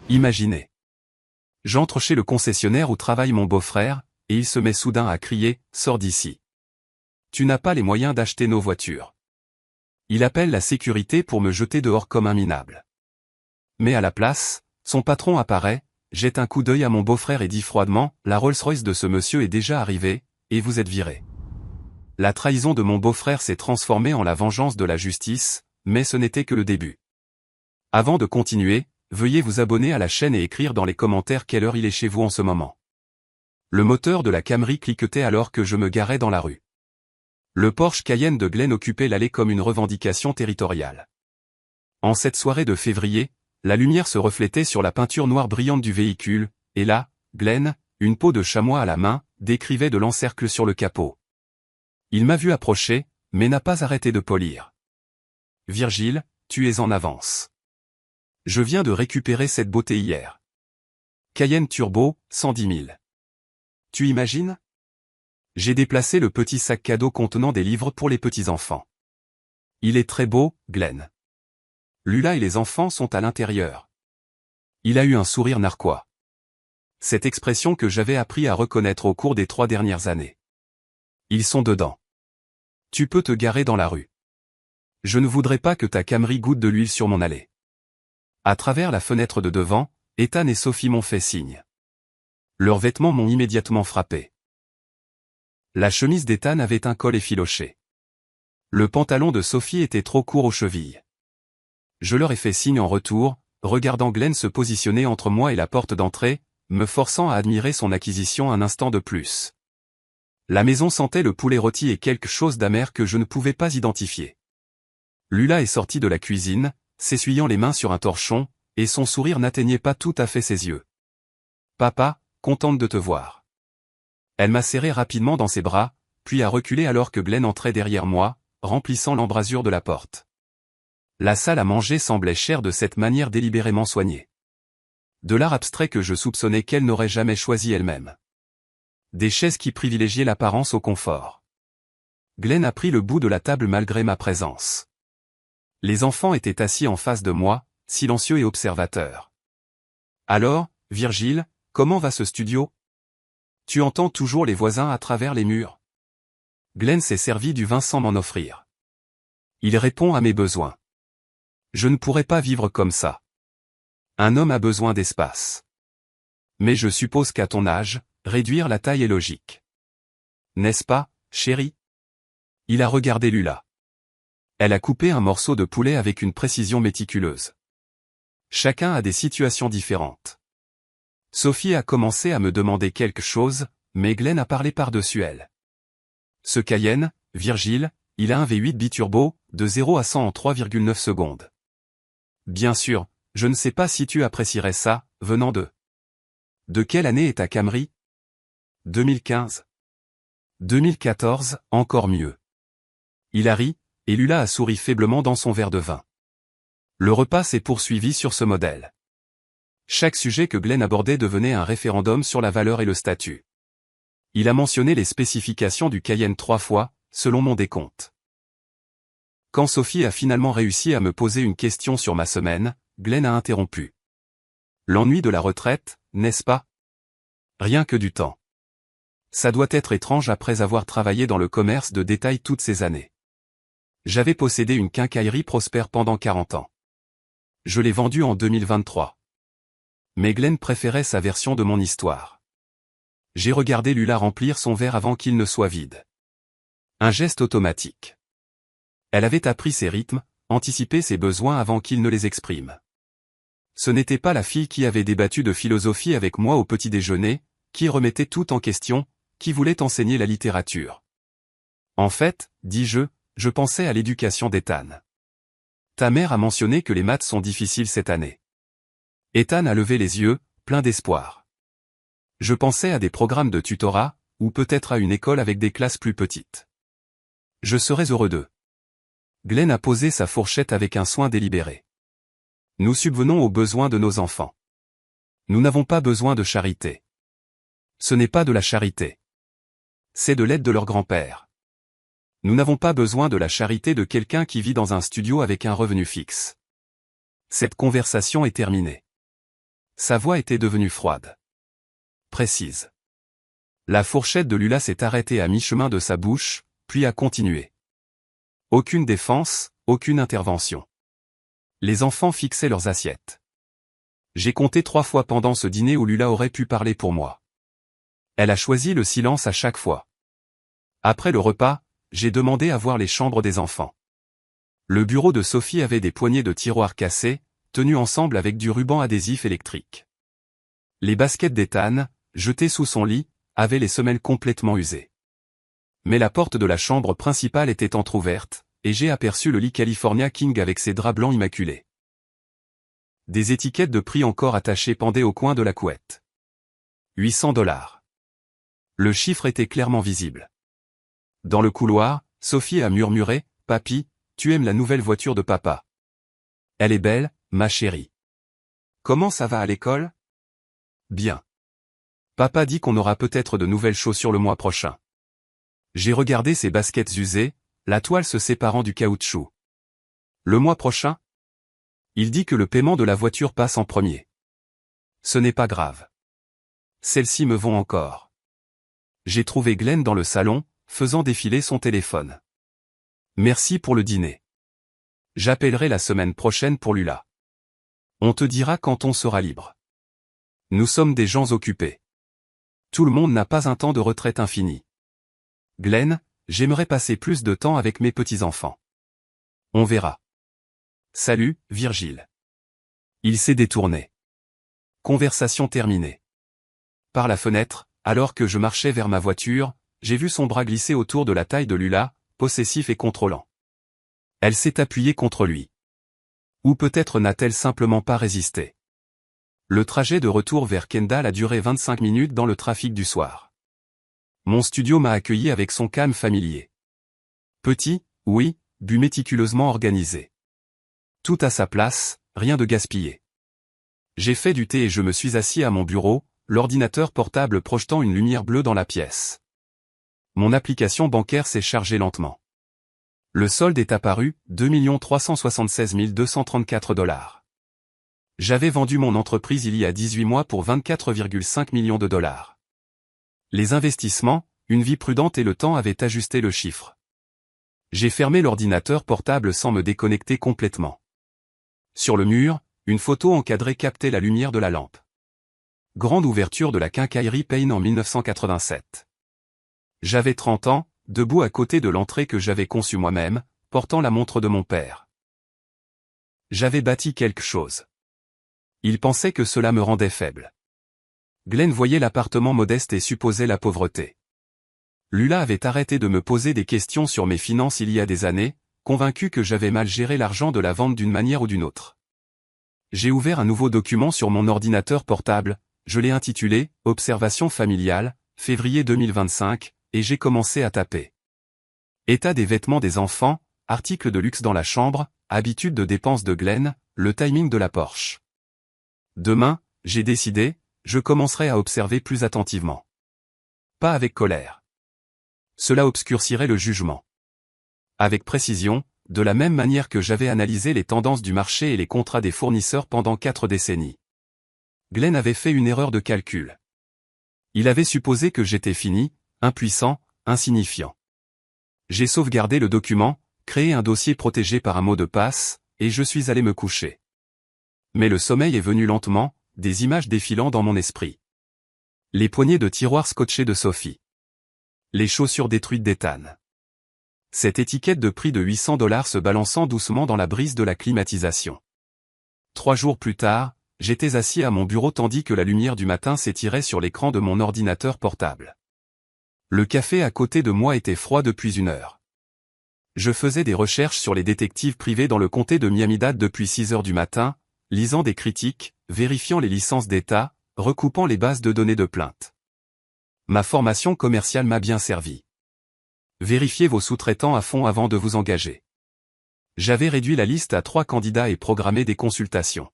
Imaginez. J'entre chez le concessionnaire où travaille mon beau-frère, et il se met soudain à crier « Sors d'ici. Tu n'as pas les moyens d'acheter nos voitures. » Il appelle la sécurité pour me jeter dehors comme un minable. Mais à la place, son patron apparaît, jette un coup d'œil à mon beau-frère et dit froidement « La Rolls-Royce de ce monsieur est déjà arrivée, et vous êtes viré. » La trahison de mon beau-frère s'est transformée en la vengeance de la justice, mais ce n'était que le début. Avant de continuer, veuillez vous abonner à la chaîne et écrire dans les commentaires quelle heure il est chez vous en ce moment. Le moteur de la Camry cliquetait alors que je me garais dans la rue. Le Porsche Cayenne de Glenn occupait l'allée comme une revendication territoriale. En cette soirée de février, la lumière se reflétait sur la peinture noire brillante du véhicule, et là, Glenn, une peau de chamois à la main, décrivait de l'encercle sur le capot. Il m'a vu approcher, mais n'a pas arrêté de polir. « Virgile, tu es en avance. Je viens de récupérer cette beauté hier. Cayenne Turbo, 110 000. Tu imagines? J'ai déplacé le petit sac cadeau contenant des livres pour les petits-enfants. Il est très beau, Glenn. Lula et les enfants sont à l'intérieur. » Il a eu un sourire narquois. Cette expression que j'avais appris à reconnaître au cours des 3 dernières années. Ils sont dedans. Tu peux te garer dans la rue. Je ne voudrais pas que ta Camry goûte de l'huile sur mon allée. À travers la fenêtre de devant, Ethan et Sophie m'ont fait signe. Leurs vêtements m'ont immédiatement frappé. La chemise d'Ethan avait un col effiloché. Le pantalon de Sophie était trop court aux chevilles. Je leur ai fait signe en retour, regardant Glenn se positionner entre moi et la porte d'entrée, me forçant à admirer son acquisition un instant de plus. La maison sentait le poulet rôti et quelque chose d'amer que je ne pouvais pas identifier. Lula est sortie de la cuisine, s'essuyant les mains sur un torchon, et son sourire n'atteignait pas tout à fait ses yeux. « Papa, contente de te voir. » Elle m'a serré rapidement dans ses bras, puis a reculé alors que Glenn entrait derrière moi, remplissant l'embrasure de la porte. La salle à manger semblait chère de cette manière délibérément soignée. De l'art abstrait que je soupçonnais qu'elle n'aurait jamais choisi elle-même. Des chaises qui privilégiaient l'apparence au confort. Glenn a pris le bout de la table malgré ma présence. Les enfants étaient assis en face de moi, silencieux et observateurs. « Alors, Virgile, comment va ce studio? Tu entends toujours les voisins à travers les murs. » Glenn s'est servi du vin sans m'en offrir. Il répond à mes besoins. Je ne pourrais pas vivre comme ça. Un homme a besoin d'espace. Mais je suppose qu'à ton âge, réduire la taille est logique. N'est-ce pas, chérie? Il a regardé Lula. Elle a coupé un morceau de poulet avec une précision méticuleuse. Chacun a des situations différentes. Sophie a commencé à me demander quelque chose, mais Glenn a parlé par-dessus elle. Ce Cayenne, Virgile, il a un V8 biturbo, de 0 à 100 en 3,9 secondes. Bien sûr, je ne sais pas si tu apprécierais ça, venant de... De quelle année est ta Camry? 2015. 2014, encore mieux. Il a ri, et Lula a souri faiblement dans son verre de vin. Le repas s'est poursuivi sur ce modèle. Chaque sujet que Glenn abordait devenait un référendum sur la valeur et le statut. Il a mentionné les spécifications du Cayenne 3 fois, selon mon décompte. Quand Sophie a finalement réussi à me poser une question sur ma semaine, Glenn a interrompu. L'ennui de la retraite, n'est-ce pas? Rien que du temps. Ça doit être étrange après avoir travaillé dans le commerce de détail toutes ces années. J'avais possédé une quincaillerie prospère pendant 40 ans. Je l'ai vendue en 2023. Mais Glenn préférait sa version de mon histoire. J'ai regardé Lula remplir son verre avant qu'il ne soit vide. Un geste automatique. Elle avait appris ses rythmes, anticipé ses besoins avant qu'il ne les exprime. Ce n'était pas la fille qui avait débattu de philosophie avec moi au petit déjeuner, qui remettait tout en question, qui voulait enseigner la littérature. En fait, dis-je, je pensais à l'éducation d'Ethan. Ta mère a mentionné que les maths sont difficiles cette année. Ethan a levé les yeux, plein d'espoir. Je pensais à des programmes de tutorat, ou peut-être à une école avec des classes plus petites. Je serais heureux d'eux. Glenn a posé sa fourchette avec un soin délibéré. Nous subvenons aux besoins de nos enfants. Nous n'avons pas besoin de charité. Ce n'est pas de la charité. C'est de l'aide de leur grand-père. Nous n'avons pas besoin de la charité de quelqu'un qui vit dans un studio avec un revenu fixe. Cette conversation est terminée. Sa voix était devenue froide. Précise. La fourchette de Lula s'est arrêtée à mi-chemin de sa bouche, puis a continué. Aucune défense, aucune intervention. Les enfants fixaient leurs assiettes. J'ai compté 3 fois pendant ce dîner où Lula aurait pu parler pour moi. Elle a choisi le silence à chaque fois. Après le repas, j'ai demandé à voir les chambres des enfants. Le bureau de Sophie avait des poignées de tiroirs cassés, tenus ensemble avec du ruban adhésif électrique. Les baskets d'Ethan, jetées sous son lit, avaient les semelles complètement usées. Mais la porte de la chambre principale était entr'ouverte, et j'ai aperçu le lit California King avec ses draps blancs immaculés. Des étiquettes de prix encore attachées pendaient au coin de la couette. 800 $. Le chiffre était clairement visible. Dans le couloir, Sophie a murmuré, « Papy, tu aimes la nouvelle voiture de papa. Elle est belle, ma chérie. Comment ça va à l'école? Bien. Papa dit qu'on aura peut-être de nouvelles chaussures le mois prochain. » J'ai regardé ses baskets usées, la toile se séparant du caoutchouc. Le mois prochain? Il dit que le paiement de la voiture passe en premier. Ce n'est pas grave. Celles-ci me vont encore. J'ai trouvé Glenn dans le salon, faisant défiler son téléphone. Merci pour le dîner. J'appellerai la semaine prochaine pour Lula. On te dira quand on sera libre. Nous sommes des gens occupés. Tout le monde n'a pas un temps de retraite infini. Glenn, j'aimerais passer plus de temps avec mes petits-enfants. On verra. Salut, Virgile. Il s'est détourné. Conversation terminée. Par la fenêtre, alors que je marchais vers ma voiture, j'ai vu son bras glisser autour de la taille de Lula, possessif et contrôlant. Elle s'est appuyée contre lui. Ou peut-être n'a-t-elle simplement pas résisté. Le trajet de retour vers Kendall a duré 25 minutes dans le trafic du soir. Mon studio m'a accueilli avec son calme familier. Petit, oui, but méticuleusement organisé. Tout à sa place, rien de gaspillé. J'ai fait du thé et je me suis assis à mon bureau, l'ordinateur portable projetant une lumière bleue dans la pièce. Mon application bancaire s'est chargée lentement. Le solde est apparu, 2 376 234 $. J'avais vendu mon entreprise il y a 18 mois pour 24,5 millions de $. Les investissements, une vie prudente et le temps avaient ajusté le chiffre. J'ai fermé l'ordinateur portable sans me déconnecter complètement. Sur le mur, une photo encadrée captait la lumière de la lampe. Grande ouverture de la quincaillerie Payne en 1987. J'avais 30 ans, debout à côté de l'entrée que j'avais conçue moi-même, portant la montre de mon père. J'avais bâti quelque chose. Il pensait que cela me rendait faible. Glenn voyait l'appartement modeste et supposait la pauvreté. Lula avait arrêté de me poser des questions sur mes finances il y a des années, convaincu que j'avais mal géré l'argent de la vente d'une manière ou d'une autre. J'ai ouvert un nouveau document sur mon ordinateur portable, je l'ai intitulé « Observation familiale, février 2025 », et j'ai commencé à taper. État des vêtements des enfants, articles de luxe dans la chambre, habitudes de dépenses de Glenn, le timing de la Porsche. Demain, j'ai décidé, je commencerai à observer plus attentivement. Pas avec colère. Cela obscurcirait le jugement. Avec précision, de la même manière que j'avais analysé les tendances du marché et les contrats des fournisseurs pendant 4 décennies. Glenn avait fait une erreur de calcul. Il avait supposé que j'étais fini, impuissant, insignifiant. J'ai sauvegardé le document, créé un dossier protégé par un mot de passe, et je suis allé me coucher. Mais le sommeil est venu lentement, des images défilant dans mon esprit. Les poignées de tiroirs scotchés de Sophie. Les chaussures détruites d'Ethan. Cette étiquette de prix de 800 $ se balançant doucement dans la brise de la climatisation. 3 jours plus tard, j'étais assis à mon bureau tandis que la lumière du matin s'étirait sur l'écran de mon ordinateur portable. Le café à côté de moi était froid depuis 1 heure. Je faisais des recherches sur les détectives privés dans le comté de Miami-Dade depuis 6 heures du matin, lisant des critiques, vérifiant les licences d'État, recoupant les bases de données de plainte. Ma formation commerciale m'a bien servi. Vérifiez vos sous-traitants à fond avant de vous engager. J'avais réduit la liste à 3 candidats et programmé des consultations.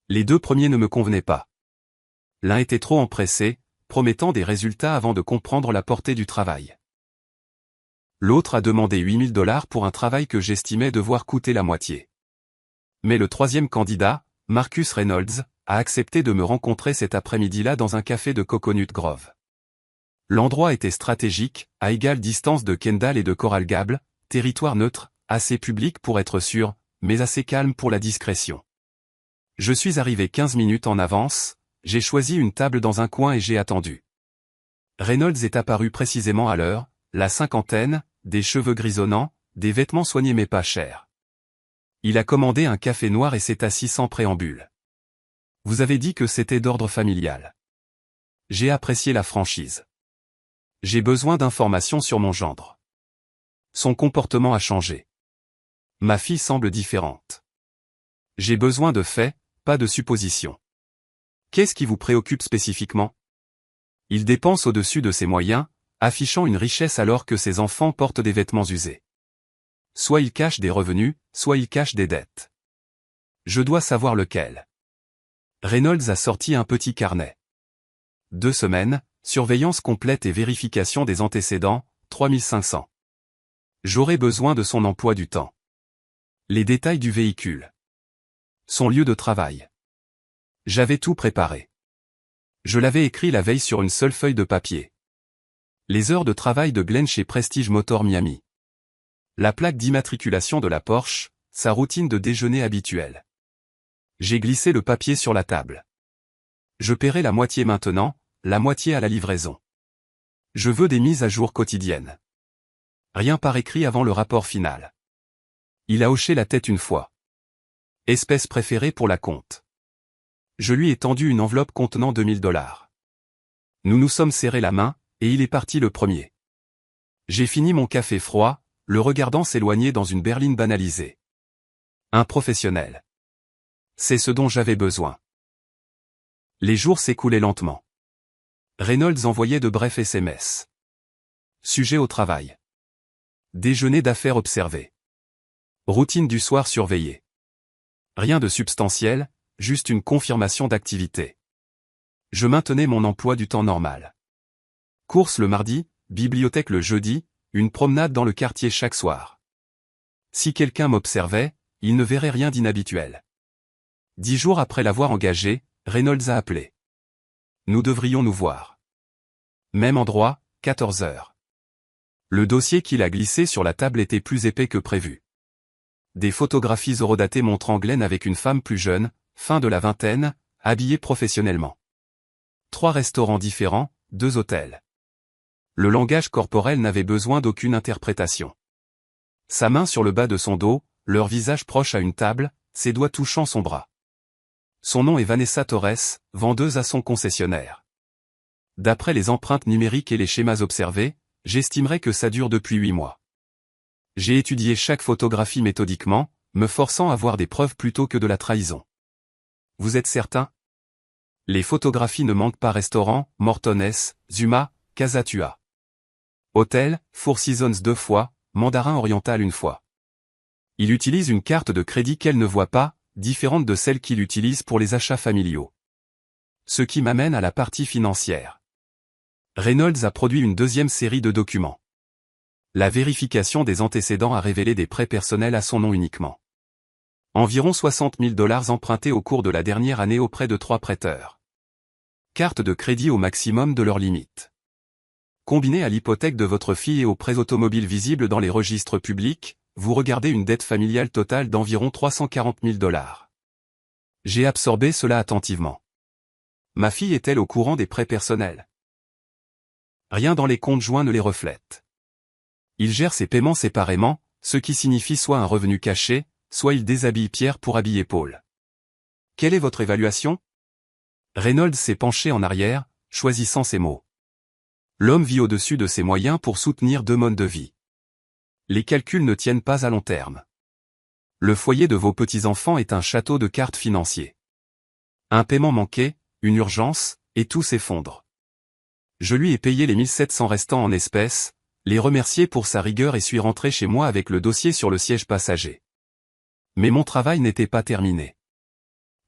Les 2 premiers ne me convenaient pas. L'un était trop empressé, promettant des résultats avant de comprendre la portée du travail. L'autre a demandé 8 000 $ pour un travail que j'estimais devoir coûter la moitié. Mais le 3e candidat, Marcus Reynolds, a accepté de me rencontrer cet après-midi-là dans un café de Coconut Grove. L'endroit était stratégique, à égale distance de Kendall et de Coral Gable, territoire neutre, assez public pour être sûr, mais assez calme pour la discrétion. Je suis arrivé 15 minutes en avance, j'ai choisi une table dans un coin et j'ai attendu. Reynolds est apparu précisément à l'heure, la cinquantaine, des cheveux grisonnants, des vêtements soignés mais pas chers. Il a commandé un café noir et s'est assis sans préambule. Vous avez dit que c'était d'ordre familial. J'ai apprécié la franchise. J'ai besoin d'informations sur mon gendre. Son comportement a changé. Ma fille semble différente. J'ai besoin de faits, pas de suppositions. Qu'est-ce qui vous préoccupe spécifiquement? Il dépense au-dessus de ses moyens, affichant une richesse alors que ses enfants portent des vêtements usés. Soit il cache des revenus, soit il cache des dettes. Je dois savoir lequel. Reynolds a sorti un petit carnet. 2 semaines, surveillance complète et vérification des antécédents, 3500. J'aurai besoin de son emploi du temps. Les détails du véhicule. Son lieu de travail. J'avais tout préparé. Je l'avais écrit la veille sur une seule feuille de papier. Les heures de travail de Glenn chez Prestige Motor Miami. La plaque d'immatriculation de la Porsche, sa routine de déjeuner habituelle. J'ai glissé le papier sur la table. Je paierai la moitié maintenant, la moitié à la livraison. Je veux des mises à jour quotidiennes. Rien par écrit avant le rapport final. Il a hoché la tête une fois. Espèce préférée pour la compte. Je lui ai tendu une enveloppe contenant $2000. Nous nous sommes serrés la main, et il est parti le premier. J'ai fini mon café froid, le regardant s'éloigner dans une berline banalisée. Un professionnel. C'est ce dont j'avais besoin. Les jours s'écoulaient lentement. Reynolds envoyait de brefs SMS. Sujet au travail. Déjeuner d'affaires observé. Routine du soir surveillée. Rien de substantiel, juste une confirmation d'activité. Je maintenais mon emploi du temps normal. Course le mardi, bibliothèque le jeudi, une promenade dans le quartier chaque soir. Si quelqu'un m'observait, il ne verrait rien d'inhabituel. 10 jours après l'avoir engagé, Reynolds a appelé. Nous devrions nous voir. Même endroit, 14 heures. Le dossier qu'il a glissé sur la table était plus épais que prévu. Des photographies horodatées montrant Glenn avec une femme plus jeune, fin de la vingtaine, habillée professionnellement. 3 restaurants différents, 2 hôtels. Le langage corporel n'avait besoin d'aucune interprétation. Sa main sur le bas de son dos, leur visage proche à une table, ses doigts touchant son bras. Son nom est Vanessa Torres, vendeuse à son concessionnaire. D'après les empreintes numériques et les schémas observés, j'estimerais que ça dure depuis 8 mois. J'ai étudié chaque photographie méthodiquement, me forçant à voir des preuves plutôt que de la trahison. Vous êtes certain? Les photographies ne manquent pas. Restaurant, Mortones, Zuma, Casa Tua. Hôtel, Four Seasons 2 fois, Mandarin Oriental 1 fois. Il utilise une carte de crédit qu'elle ne voit pas, différente de celle qu'il utilise pour les achats familiaux. Ce qui m'amène à la partie financière. Reynolds a produit une deuxième série de documents. La vérification des antécédents a révélé des prêts personnels à son nom uniquement. Environ $60 000 empruntés au cours de la dernière année auprès de 3 prêteurs. Carte de crédit au maximum de leurs limites. Combiné à l'hypothèque de votre fille et aux prêts automobiles visibles dans les registres publics, vous regardez une dette familiale totale d'environ $340 000. J'ai absorbé cela attentivement. Ma fille est-elle au courant des prêts personnels? Rien dans les comptes joints ne les reflète. Il gère ses paiements séparément, ce qui signifie soit un revenu caché, soit il déshabille Pierre pour habiller Paul. Quelle est votre évaluation? Reynolds s'est penché en arrière, choisissant ses mots. L'homme vit au-dessus de ses moyens pour soutenir 2 modes de vie. Les calculs ne tiennent pas à long terme. Le foyer de vos petits-enfants est un château de cartes financier. Un paiement manqué, une urgence, et tout s'effondre. Je lui ai payé les 1700 restants en espèces, les remercier pour sa rigueur et suis rentré chez moi avec le dossier sur le siège passager. Mais mon travail n'était pas terminé.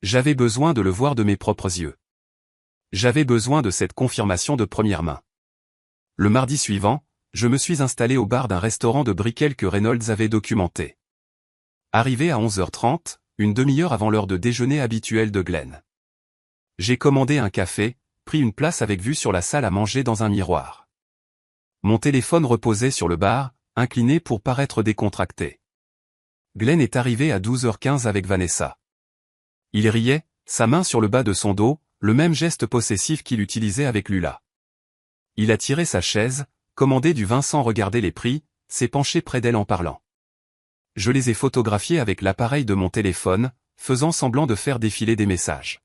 J'avais besoin de le voir de mes propres yeux. J'avais besoin de cette confirmation de première main. Le mardi suivant, je me suis installé au bar d'un restaurant de Brickell que Reynolds avait documenté. Arrivé à 11h30, une demi-heure avant l'heure de déjeuner habituelle de Glenn. J'ai commandé un café, pris une place avec vue sur la salle à manger dans un miroir. Mon téléphone reposait sur le bar, incliné pour paraître décontracté. Glenn est arrivé à 12h15 avec Vanessa. Il riait, sa main sur le bas de son dos, le même geste possessif qu'il utilisait avec Lula. Il a tiré sa chaise, commandé du vin sans regarder les prix, s'est penché près d'elle en parlant. Je les ai photographiés avec l'appareil de mon téléphone, faisant semblant de faire défiler des messages.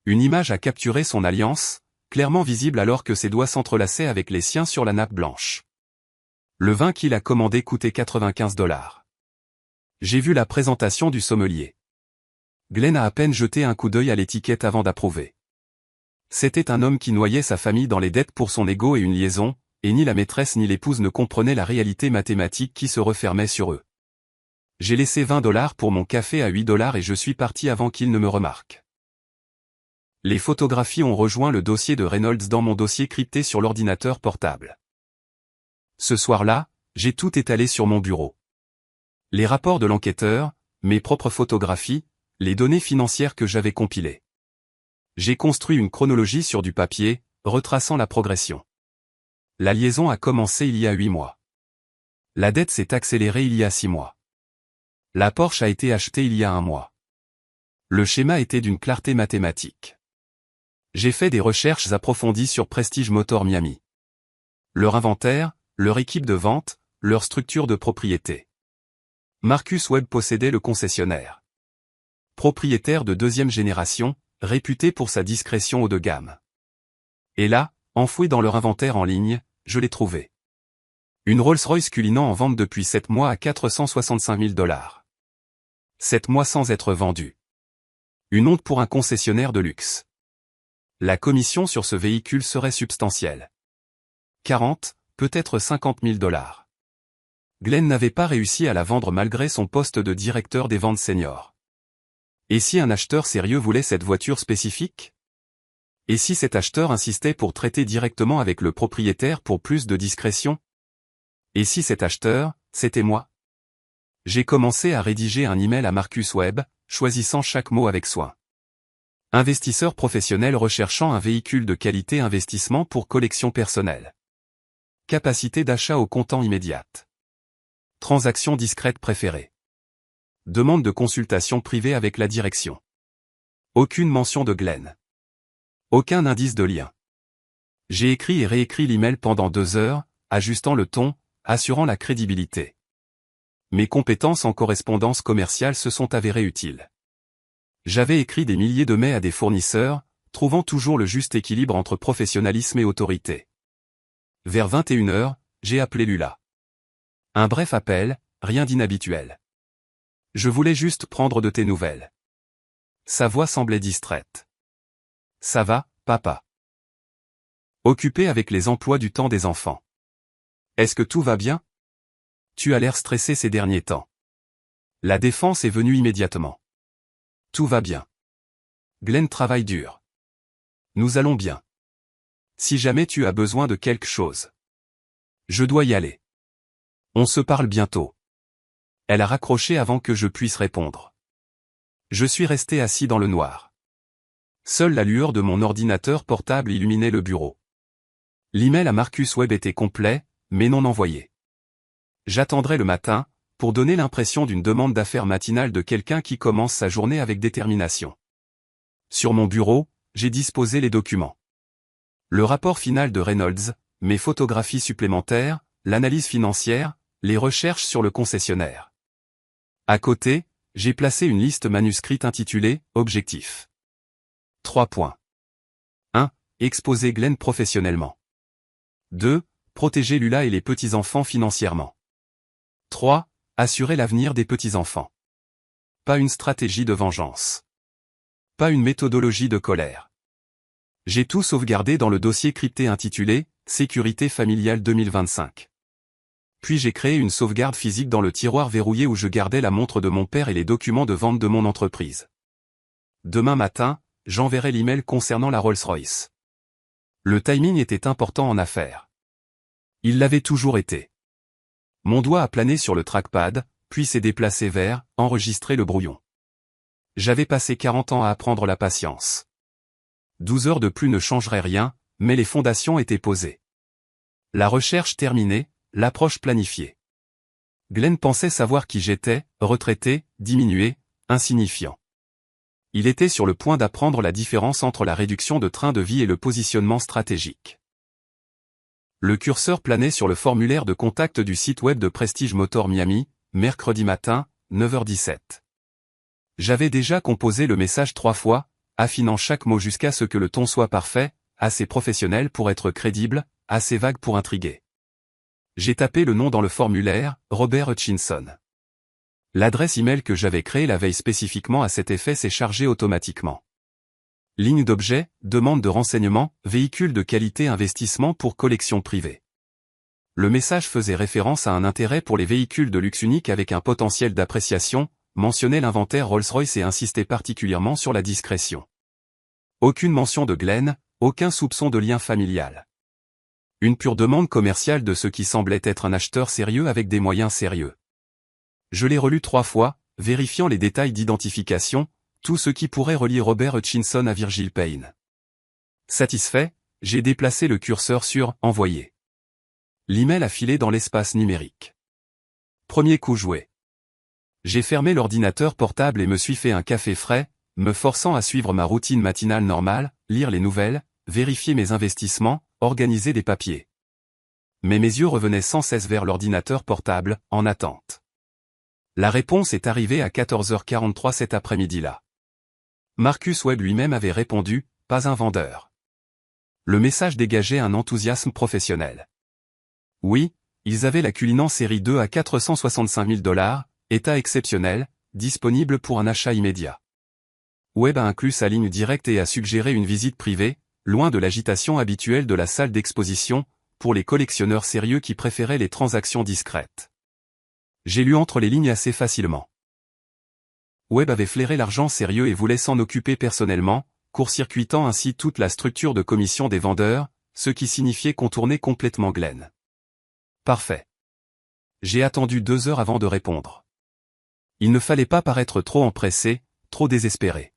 Une image a capturé son alliance, clairement visible alors que ses doigts s'entrelaçaient avec les siens sur la nappe blanche. Le vin qu'il a commandé coûtait 95 $. J'ai vu la présentation du sommelier. Glenn a à peine jeté un coup d'œil à l'étiquette avant d'approuver. C'était un homme qui noyait sa famille dans les dettes pour son ego et une liaison, et ni la maîtresse ni l'épouse ne comprenaient la réalité mathématique qui se refermait sur eux. J'ai laissé 20 $ pour mon café à 8 $ et je suis parti avant qu'il ne me remarque. Les photographies ont rejoint le dossier de Reynolds dans mon dossier crypté sur l'ordinateur portable. Ce soir-là, j'ai tout étalé sur mon bureau. Les rapports de l'enquêteur, mes propres photographies, les données financières que j'avais compilées. J'ai construit une chronologie sur du papier, retraçant la progression. La liaison a commencé il y a 8 mois. La dette s'est accélérée il y a 6 mois. La Porsche a été achetée il y a 1 mois. Le schéma était d'une clarté mathématique. J'ai fait des recherches approfondies sur Prestige Motor Miami. Leur inventaire, leur équipe de vente, leur structure de propriété. Marcus Webb possédait le concessionnaire. Propriétaire de 2e génération, réputé pour sa discrétion haut de gamme. Et là, enfoui dans leur inventaire en ligne, je l'ai trouvé. Une Rolls-Royce Cullinan en vente depuis 7 mois à 465 000 $. 7 mois sans être vendue. Une honte pour un concessionnaire de luxe. La commission sur ce véhicule serait substantielle. 40, peut-être 50 000 $. Glenn n'avait pas réussi à la vendre malgré son poste de directeur des ventes seniors. Et si un acheteur sérieux voulait cette voiture spécifique? Et si cet acheteur insistait pour traiter directement avec le propriétaire pour plus de discrétion? Et si cet acheteur, c'était moi? J'ai commencé à rédiger un email à Marcus Webb, choisissant chaque mot avec soin. Investisseur professionnel recherchant un véhicule de qualité, investissement pour collection personnelle. Capacité d'achat au comptant immédiate. Transaction discrète préférée. Demande de consultation privée avec la direction. Aucune mention de Glenn. Aucun indice de lien. J'ai écrit et réécrit l'email pendant 2 heures, ajustant le ton, assurant la crédibilité. Mes compétences en correspondance commerciale se sont avérées utiles. J'avais écrit des milliers de mails à des fournisseurs, trouvant toujours le juste équilibre entre professionnalisme et autorité. Vers 21 heures, j'ai appelé Lula. Un bref appel, rien d'inhabituel. Je voulais juste prendre de tes nouvelles. Sa voix semblait distraite. Ça va, papa? Occupé avec les emplois du temps des enfants. Est-ce que tout va bien? Tu as l'air stressé ces derniers temps. La défense est venue immédiatement. Tout va bien. Glenn travaille dur. Nous allons bien. Si jamais tu as besoin de quelque chose. Je dois y aller. On se parle bientôt. Elle a raccroché avant que je puisse répondre. Je suis resté assis dans le noir. Seule la lueur de mon ordinateur portable illuminait le bureau. L'email à Marcus Webb était complet, mais non envoyé. J'attendrai le matin, pour donner l'impression d'une demande d'affaires matinale de quelqu'un qui commence sa journée avec détermination. Sur mon bureau, j'ai disposé les documents. Le rapport final de Reynolds, mes photographies supplémentaires, l'analyse financière, les recherches sur le concessionnaire. À côté, j'ai placé une liste manuscrite intitulée « Objectifs ». 3 points. 1. Exposer Glenn professionnellement. 2. Protéger Lula et les petits-enfants financièrement. 3. Assurer l'avenir des petits-enfants. Pas une stratégie de vengeance. Pas une méthodologie de colère. J'ai tout sauvegardé dans le dossier crypté intitulé « Sécurité familiale 2025 ». Puis j'ai créé une sauvegarde physique dans le tiroir verrouillé où je gardais la montre de mon père et les documents de vente de mon entreprise. Demain matin, j'enverrai l'email concernant la Rolls-Royce. Le timing était important en affaires. Il l'avait toujours été. Mon doigt a plané sur le trackpad, puis s'est déplacé vers « Enregistrer le brouillon ». J'avais passé 40 ans à apprendre la patience. 12 heures de plus ne changeraient rien, mais les fondations étaient posées. La recherche terminée, l'approche planifiée. Glenn pensait savoir qui j'étais, retraité, diminué, insignifiant. Il était sur le point d'apprendre la différence entre la réduction de train de vie et le positionnement stratégique. Le curseur planait sur le formulaire de contact du site web de Prestige Motor Miami, mercredi matin, 9h17. J'avais déjà composé le message 3 fois, affinant chaque mot jusqu'à ce que le ton soit parfait, assez professionnel pour être crédible, assez vague pour intriguer. J'ai tapé le nom dans le formulaire, Robert Hutchinson. L'adresse email que j'avais créée la veille spécifiquement à cet effet s'est chargée automatiquement. Ligne d'objet, demande de renseignements, véhicule de qualité, investissement pour collection privée. Le message faisait référence à un intérêt pour les véhicules de luxe unique avec un potentiel d'appréciation, mentionnait l'inventaire Rolls-Royce et insistait particulièrement sur la discrétion. Aucune mention de Glenn, aucun soupçon de lien familial. Une pure demande commerciale de ce qui semblait être un acheteur sérieux avec des moyens sérieux. Je l'ai relu 3 fois, vérifiant les détails d'identification, tout ce qui pourrait relier Robert Hutchinson à Virgil Payne. Satisfait, j'ai déplacé le curseur sur « Envoyer ». L'email a filé dans l'espace numérique. Premier coup joué. J'ai fermé l'ordinateur portable et me suis fait un café frais, me forçant à suivre ma routine matinale normale, lire les nouvelles, vérifier mes investissements, organiser des papiers. Mais mes yeux revenaient sans cesse vers l'ordinateur portable, en attente. La réponse est arrivée à 14h43 cet après-midi-là. Marcus Webb lui-même avait répondu, pas un vendeur. Le message dégageait un enthousiasme professionnel. Oui, ils avaient la Cullinan série 2 à 465 000 $, état exceptionnel, disponible pour un achat immédiat. Webb a inclus sa ligne directe et a suggéré une visite privée, loin de l'agitation habituelle de la salle d'exposition, pour les collectionneurs sérieux qui préféraient les transactions discrètes. J'ai lu entre les lignes assez facilement. Webb avait flairé l'argent sérieux et voulait s'en occuper personnellement, court-circuitant ainsi toute la structure de commission des vendeurs, ce qui signifiait contourner complètement Glenn. Parfait. J'ai attendu 2 heures avant de répondre. Il ne fallait pas paraître trop empressé, trop désespéré.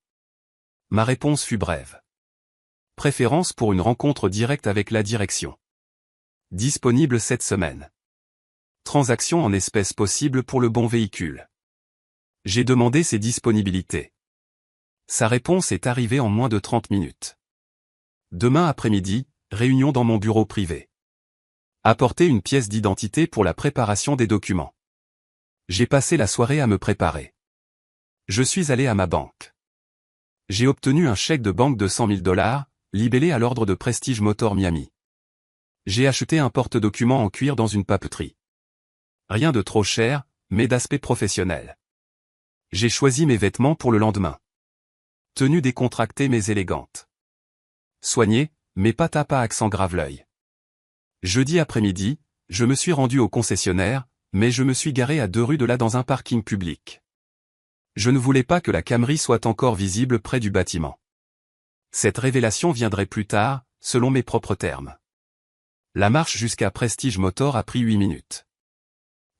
Ma réponse fut brève. Préférence pour une rencontre directe avec la direction. Disponible cette semaine. Transaction en espèces possible pour le bon véhicule. J'ai demandé ses disponibilités. Sa réponse est arrivée en moins de 30 minutes. Demain après-midi, réunion dans mon bureau privé. Apporter une pièce d'identité pour la préparation des documents. J'ai passé la soirée à me préparer. Je suis allé à ma banque. J'ai obtenu un chèque de banque de 100 000 $, libellé à l'ordre de Prestige Motor Miami. J'ai acheté un porte-documents en cuir dans une papeterie. Rien de trop cher, mais d'aspect professionnel. J'ai choisi mes vêtements pour le lendemain. Tenue décontractée mais élégante. Soignée, mais pas tapa accent grave l'œil. Jeudi après-midi, je me suis rendu au concessionnaire, mais je me suis garé à 2 rues de là dans un parking public. Je ne voulais pas que la Camry soit encore visible près du bâtiment. Cette révélation viendrait plus tard, selon mes propres termes. La marche jusqu'à Prestige Motor a pris 8 minutes.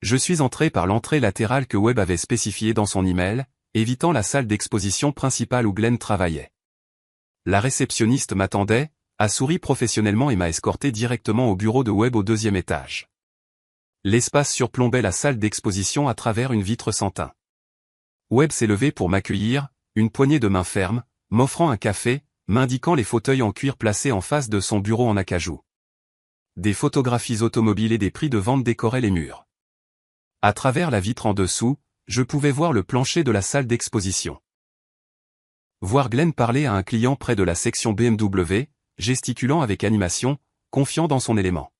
Je suis entré par l'entrée latérale que Webb avait spécifiée dans son email, évitant la salle d'exposition principale où Glenn travaillait. La réceptionniste m'attendait, a souri professionnellement et m'a escorté directement au bureau de Webb au 2e étage. L'espace surplombait la salle d'exposition à travers une vitre sans teint. Webb s'est levé pour m'accueillir, une poignée de main ferme, m'offrant un café, m'indiquant les fauteuils en cuir placés en face de son bureau en acajou. Des photographies automobiles et des prix de vente décoraient les murs. À travers la vitre en dessous, je pouvais voir le plancher de la salle d'exposition. Voir Glenn parler à un client près de la section BMW, gesticulant avec animation, confiant dans son élément.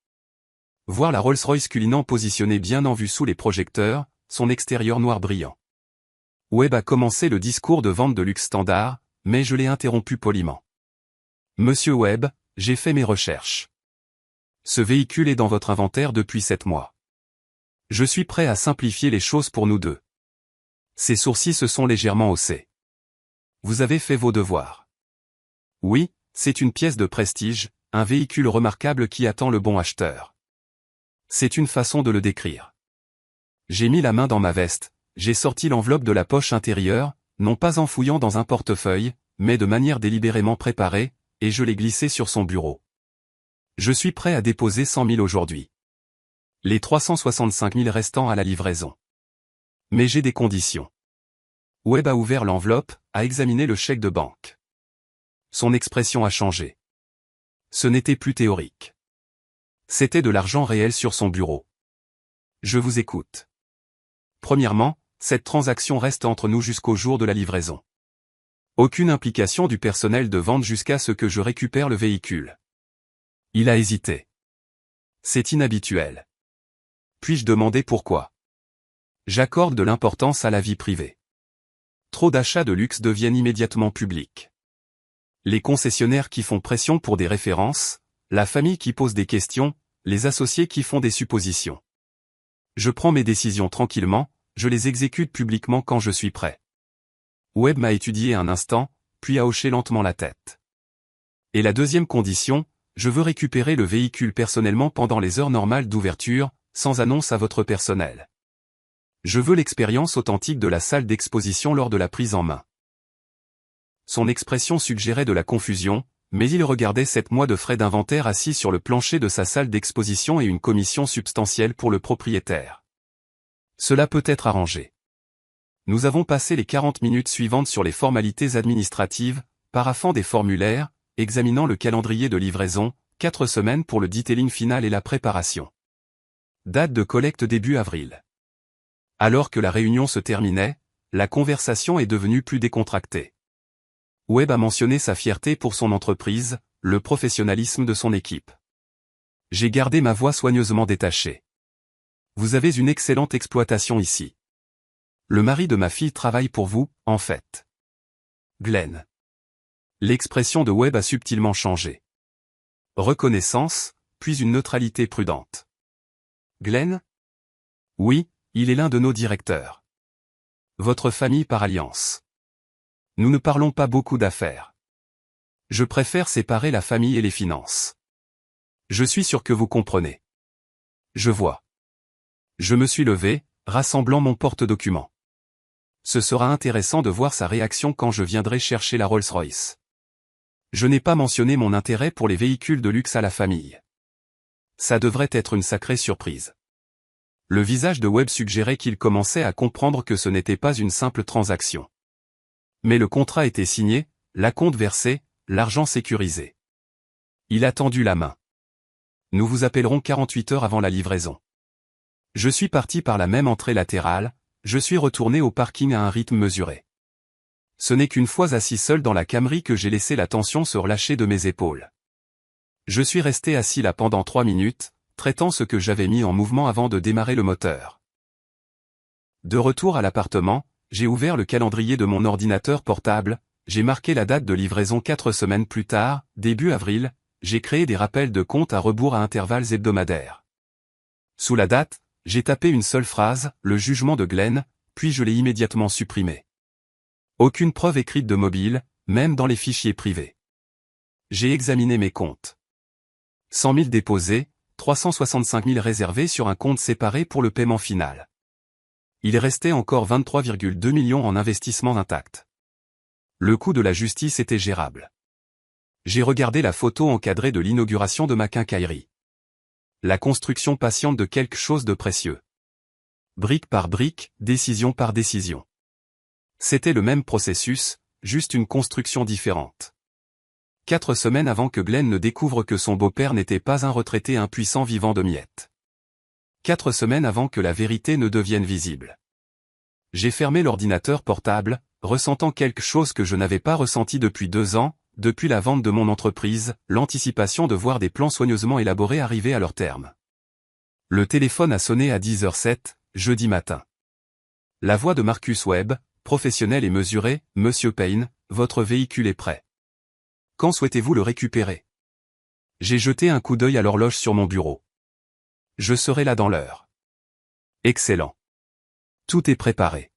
Voir la Rolls-Royce Cullinan positionnée bien en vue sous les projecteurs, son extérieur noir brillant. Webb a commencé le discours de vente de luxe standard, mais je l'ai interrompu poliment. Monsieur Webb, j'ai fait mes recherches. Ce véhicule est dans votre inventaire depuis 7 mois. Je suis prêt à simplifier les choses pour nous deux. Ses sourcils se sont légèrement haussés. Vous avez fait vos devoirs. Oui, c'est une pièce de prestige, un véhicule remarquable qui attend le bon acheteur. C'est une façon de le décrire. J'ai mis la main dans ma veste, j'ai sorti l'enveloppe de la poche intérieure, non pas en fouillant dans un portefeuille, mais de manière délibérément préparée, et je l'ai glissé sur son bureau. Je suis prêt à déposer 100 000 aujourd'hui. Les 365 000 restants à la livraison. Mais j'ai des conditions. Webb a ouvert l'enveloppe, a examiné le chèque de banque. Son expression a changé. Ce n'était plus théorique. C'était de l'argent réel sur son bureau. Je vous écoute. Premièrement, cette transaction reste entre nous jusqu'au jour de la livraison. Aucune implication du personnel de vente jusqu'à ce que je récupère le véhicule. Il a hésité. C'est inhabituel. Puis-je demander pourquoi? J'accorde de l'importance à la vie privée. Trop d'achats de luxe deviennent immédiatement publics. Les concessionnaires qui font pression pour des références, la famille qui pose des questions, les associés qui font des suppositions. Je prends mes décisions tranquillement, je les exécute publiquement quand je suis prêt. Webb m'a étudié un instant, puis a hoché lentement la tête. Et la deuxième condition, je veux récupérer le véhicule personnellement pendant les heures normales d'ouverture, sans annonce à votre personnel. Je veux l'expérience authentique de la salle d'exposition lors de la prise en main. Son expression suggérait de la confusion, mais il regardait 7 mois de frais d'inventaire assis sur le plancher de sa salle d'exposition et une commission substantielle pour le propriétaire. Cela peut être arrangé. Nous avons passé les 40 minutes suivantes sur les formalités administratives, paraphant des formulaires, examinant le calendrier de livraison, 4 semaines pour le detailing final et la préparation. Date de collecte début avril. Alors que la réunion se terminait, la conversation est devenue plus décontractée. Webb a mentionné sa fierté pour son entreprise, le professionnalisme de son équipe. J'ai gardé ma voix soigneusement détachée. Vous avez une excellente exploitation ici. Le mari de ma fille travaille pour vous, en fait. Glenn. L'expression de Webb a subtilement changé. Reconnaissance, puis une neutralité prudente. Glenn? Oui, il est l'un de nos directeurs. Votre famille par alliance. Nous ne parlons pas beaucoup d'affaires. Je préfère séparer la famille et les finances. Je suis sûr que vous comprenez. Je vois. Je me suis levé, rassemblant mon porte-documents. Ce sera intéressant de voir sa réaction quand je viendrai chercher la Rolls-Royce. Je n'ai pas mentionné mon intérêt pour les véhicules de luxe à la famille. Ça devrait être une sacrée surprise. Le visage de Webb suggérait qu'il commençait à comprendre que ce n'était pas une simple transaction. Mais le contrat était signé, l'acompte versé, l'argent sécurisé. Il a tendu la main. Nous vous appellerons 48 heures avant la livraison. Je suis parti par la même entrée latérale, je suis retourné au parking à un rythme mesuré. Ce n'est qu'une fois assis seul dans la Camry que j'ai laissé la tension se relâcher de mes épaules. Je suis resté assis là pendant 3 minutes, traitant ce que j'avais mis en mouvement avant de démarrer le moteur. De retour à l'appartement, j'ai ouvert le calendrier de mon ordinateur portable, j'ai marqué la date de livraison 4 semaines plus tard, début avril, j'ai créé des rappels de compte à rebours à intervalles hebdomadaires. Sous la date, j'ai tapé une seule phrase, le jugement de Glenn, puis je l'ai immédiatement supprimé. Aucune preuve écrite de mobile, même dans les fichiers privés. J'ai examiné mes comptes. 100 000 déposés, 365 000 réservés sur un compte séparé pour le paiement final. Il restait encore 23,2 millions en investissement intact. Le coût de la justice était gérable. J'ai regardé la photo encadrée de l'inauguration de ma quincaillerie. La construction patiente de quelque chose de précieux. Brique par brique, décision par décision. C'était le même processus, juste une construction différente. 4 semaines avant que Glenn ne découvre que son beau-père n'était pas un retraité impuissant vivant de miettes. 4 semaines avant que la vérité ne devienne visible. J'ai fermé l'ordinateur portable, ressentant quelque chose que je n'avais pas ressenti depuis 2 ans, depuis la vente de mon entreprise, l'anticipation de voir des plans soigneusement élaborés arriver à leur terme. Le téléphone a sonné à 10h07, jeudi matin. La voix de Marcus Webb, professionnel et mesuré, Monsieur Payne, votre véhicule est prêt. Quand souhaitez-vous le récupérer? J'ai jeté un coup d'œil à l'horloge sur mon bureau. Je serai là dans l'heure. Excellent. Tout est préparé.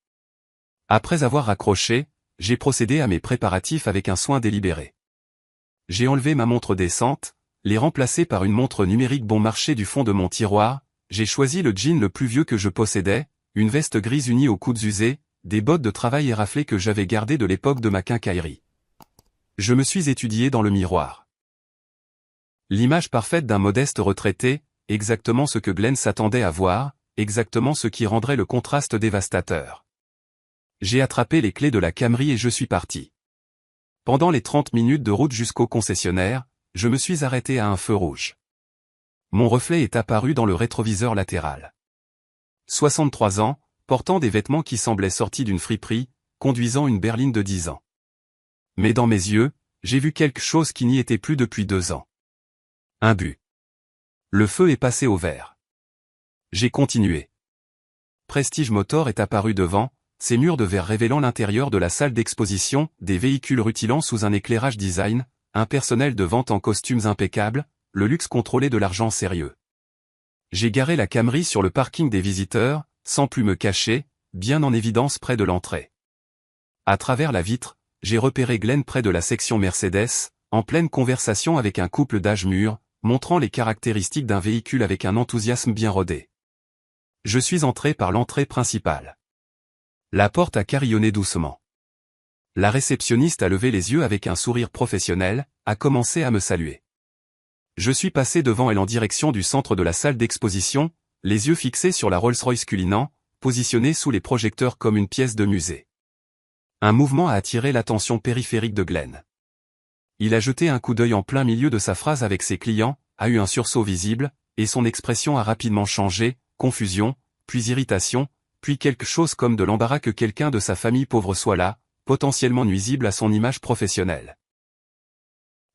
Après avoir raccroché, j'ai procédé à mes préparatifs avec un soin délibéré. J'ai enlevé ma montre descente, les remplacé par une montre numérique bon marché du fond de mon tiroir, j'ai choisi le jean le plus vieux que je possédais, une veste grise unie aux coudes usés, des bottes de travail éraflées que j'avais gardées de l'époque de ma quincaillerie. Je me suis étudié dans le miroir. L'image parfaite d'un modeste retraité, exactement ce que Glenn s'attendait à voir, exactement ce qui rendrait le contraste dévastateur. J'ai attrapé les clés de la Camry et je suis parti. Pendant les 30 minutes de route jusqu'au concessionnaire, je me suis arrêté à un feu rouge. Mon reflet est apparu dans le rétroviseur latéral. 63 ans, portant des vêtements qui semblaient sortis d'une friperie, conduisant une berline de 10 ans. Mais dans mes yeux, j'ai vu quelque chose qui n'y était plus depuis 2 ans. Un but. Le feu est passé au vert. J'ai continué. Prestige Motor est apparu devant, ses murs de verre révélant l'intérieur de la salle d'exposition, des véhicules rutilant sous un éclairage design, un personnel de vente en costumes impeccables, le luxe contrôlé de l'argent sérieux. J'ai garé la Camry sur le parking des visiteurs, sans plus me cacher, bien en évidence près de l'entrée. À travers la vitre, j'ai repéré Glenn près de la section Mercedes, en pleine conversation avec un couple d'âge mûr, montrant les caractéristiques d'un véhicule avec un enthousiasme bien rodé. Je suis entré par l'entrée principale. La porte a carillonné doucement. La réceptionniste a levé les yeux avec un sourire professionnel, a commencé à me saluer. Je suis passé devant elle en direction du centre de la salle d'exposition, les yeux fixés sur la Rolls-Royce Cullinan, positionnée sous les projecteurs comme une pièce de musée. Un mouvement a attiré l'attention périphérique de Glenn. Il a jeté un coup d'œil en plein milieu de sa phrase avec ses clients, a eu un sursaut visible, et son expression a rapidement changé, confusion, puis irritation, puis quelque chose comme de l'embarras que quelqu'un de sa famille pauvre soit là, potentiellement nuisible à son image professionnelle.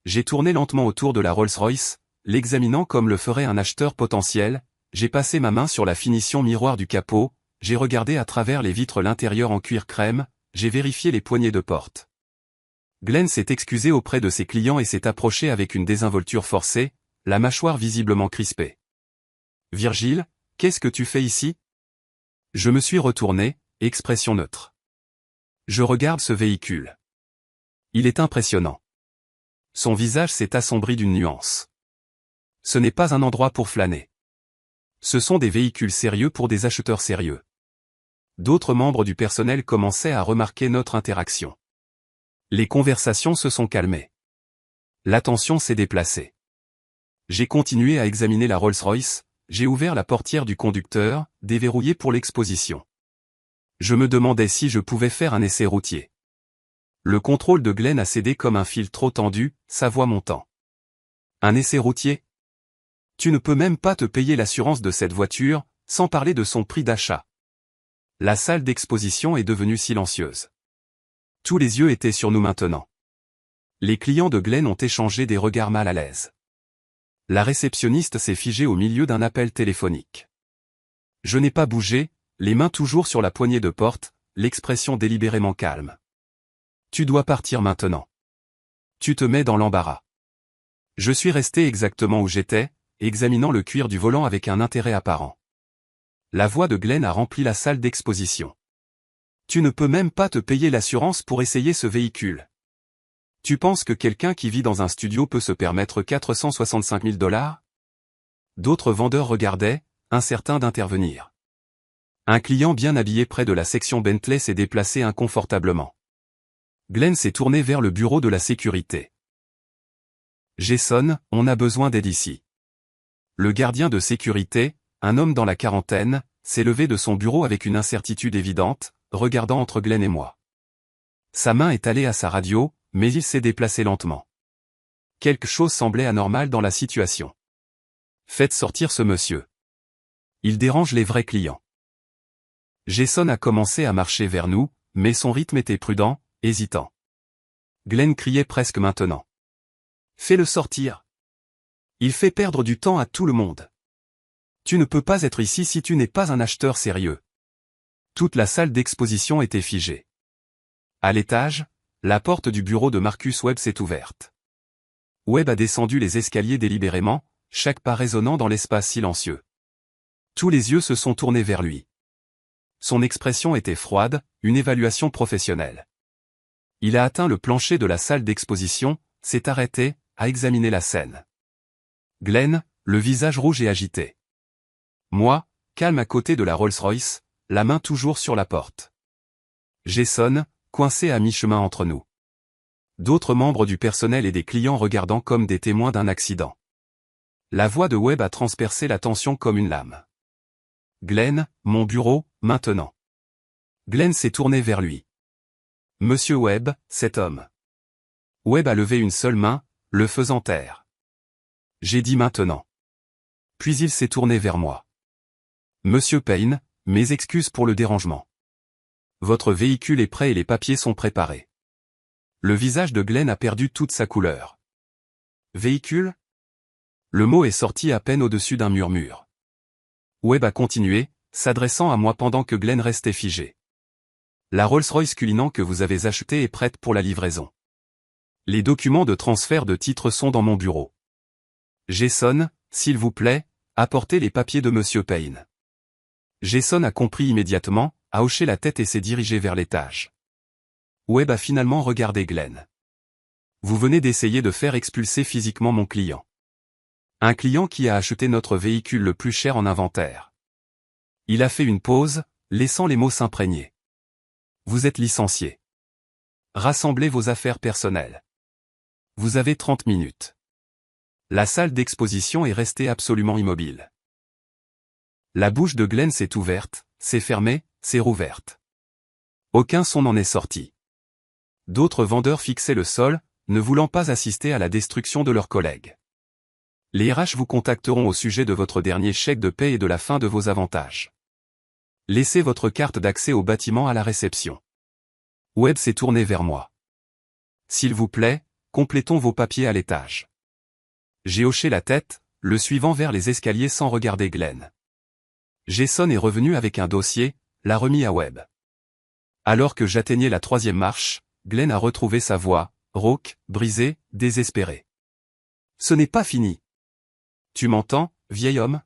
J'ai tourné lentement autour de la Rolls-Royce, l'examinant comme le ferait un acheteur potentiel, j'ai passé ma main sur la finition miroir du capot, j'ai regardé à travers les vitres l'intérieur en cuir crème, j'ai vérifié les poignées de porte. Glenn s'est excusé auprès de ses clients et s'est approché avec une désinvolture forcée, la mâchoire visiblement crispée. « Virgile, qu'est-ce que tu fais ici ?» Je me suis retourné, expression neutre. Je regarde ce véhicule. Il est impressionnant. Son visage s'est assombri d'une nuance. Ce n'est pas un endroit pour flâner. Ce sont des véhicules sérieux pour des acheteurs sérieux. D'autres membres du personnel commençaient à remarquer notre interaction. Les conversations se sont calmées. L'attention s'est déplacée. J'ai continué à examiner la Rolls-Royce, j'ai ouvert la portière du conducteur, déverrouillée pour l'exposition. Je me demandais si je pouvais faire un essai routier. Le contrôle de Glenn a cédé comme un fil trop tendu, sa voix montant. Un essai routier ? Tu ne peux même pas te payer l'assurance de cette voiture, sans parler de son prix d'achat. La salle d'exposition est devenue silencieuse. Tous les yeux étaient sur nous maintenant. Les clients de Glenn ont échangé des regards mal à l'aise. La réceptionniste s'est figée au milieu d'un appel téléphonique. Je n'ai pas bougé, les mains toujours sur la poignée de porte, l'expression délibérément calme. Tu dois partir maintenant. Tu te mets dans l'embarras. Je suis resté exactement où j'étais, examinant le cuir du volant avec un intérêt apparent. La voix de Glenn a rempli la salle d'exposition. Tu ne peux même pas te payer l'assurance pour essayer ce véhicule. Tu penses que quelqu'un qui vit dans un studio peut se permettre 465 000 $? D'autres vendeurs regardaient, incertains d'intervenir. Un client bien habillé près de la section Bentley s'est déplacé inconfortablement. Glenn s'est tourné vers le bureau de la sécurité. Jason, on a besoin d'aide ici. Le gardien de sécurité, un homme dans la quarantaine, s'est levé de son bureau avec une incertitude évidente, regardant entre Glenn et moi. Sa main est allée à sa radio, mais il s'est déplacé lentement. Quelque chose semblait anormal dans la situation. Faites sortir ce monsieur. Il dérange les vrais clients. Jason a commencé à marcher vers nous, mais son rythme était prudent, hésitant. Glenn criait presque maintenant. Fais-le sortir. Il fait perdre du temps à tout le monde. Tu ne peux pas être ici si tu n'es pas un acheteur sérieux. Toute la salle d'exposition était figée. À l'étage, la porte du bureau de Marcus Webb s'est ouverte. Webb a descendu les escaliers délibérément, chaque pas résonnant dans l'espace silencieux. Tous les yeux se sont tournés vers lui. Son expression était froide, une évaluation professionnelle. Il a atteint le plancher de la salle d'exposition, s'est arrêté, a examiné la scène. Glenn, le visage rouge et agité. Moi, calme à côté de la Rolls-Royce, la main toujours sur la porte. Jason, coincé à mi-chemin entre nous. D'autres membres du personnel et des clients regardant comme des témoins d'un accident. La voix de Webb a transpercé la tension comme une lame. Glenn, mon bureau, maintenant. Glenn s'est tourné vers lui. Monsieur Webb, cet homme. Webb a levé une seule main, le faisant taire. J'ai dit maintenant. Puis il s'est tourné vers moi. Monsieur Payne, mes excuses pour le dérangement. Votre véhicule est prêt et les papiers sont préparés. Le visage de Glenn a perdu toute sa couleur. Véhicule ? Le mot est sorti à peine au-dessus d'un murmure. Webb a continué, s'adressant à moi pendant que Glenn restait figé. La Rolls-Royce Cullinan que vous avez achetée est prête pour la livraison. Les documents de transfert de titre sont dans mon bureau. Jason, s'il vous plaît, apportez les papiers de Monsieur Payne. Jason a compris immédiatement, a hoché la tête et s'est dirigé vers l'étage. Webb a finalement regardé Glenn. Vous venez d'essayer de faire expulser physiquement mon client. Un client qui a acheté notre véhicule le plus cher en inventaire. Il a fait une pause, laissant les mots s'imprégner. Vous êtes licencié. Rassemblez vos affaires personnelles. Vous avez 30 minutes. La salle d'exposition est restée absolument immobile. La bouche de Glenn s'est ouverte, s'est fermée, s'est rouverte. Aucun son n'en est sorti. D'autres vendeurs fixaient le sol, ne voulant pas assister à la destruction de leurs collègues. Les RH vous contacteront au sujet de votre dernier chèque de paie et de la fin de vos avantages. Laissez votre carte d'accès au bâtiment à la réception. Webb s'est tourné vers moi. S'il vous plaît, complétons vos papiers à l'étage. J'ai hoché la tête, le suivant vers les escaliers sans regarder Glenn. Jason est revenu avec un dossier, l'a remis à Webb. Alors que j'atteignais la 3e marche, Glenn a retrouvé sa voix, rauque, brisée, désespérée. Ce n'est pas fini. Tu m'entends, vieil homme ?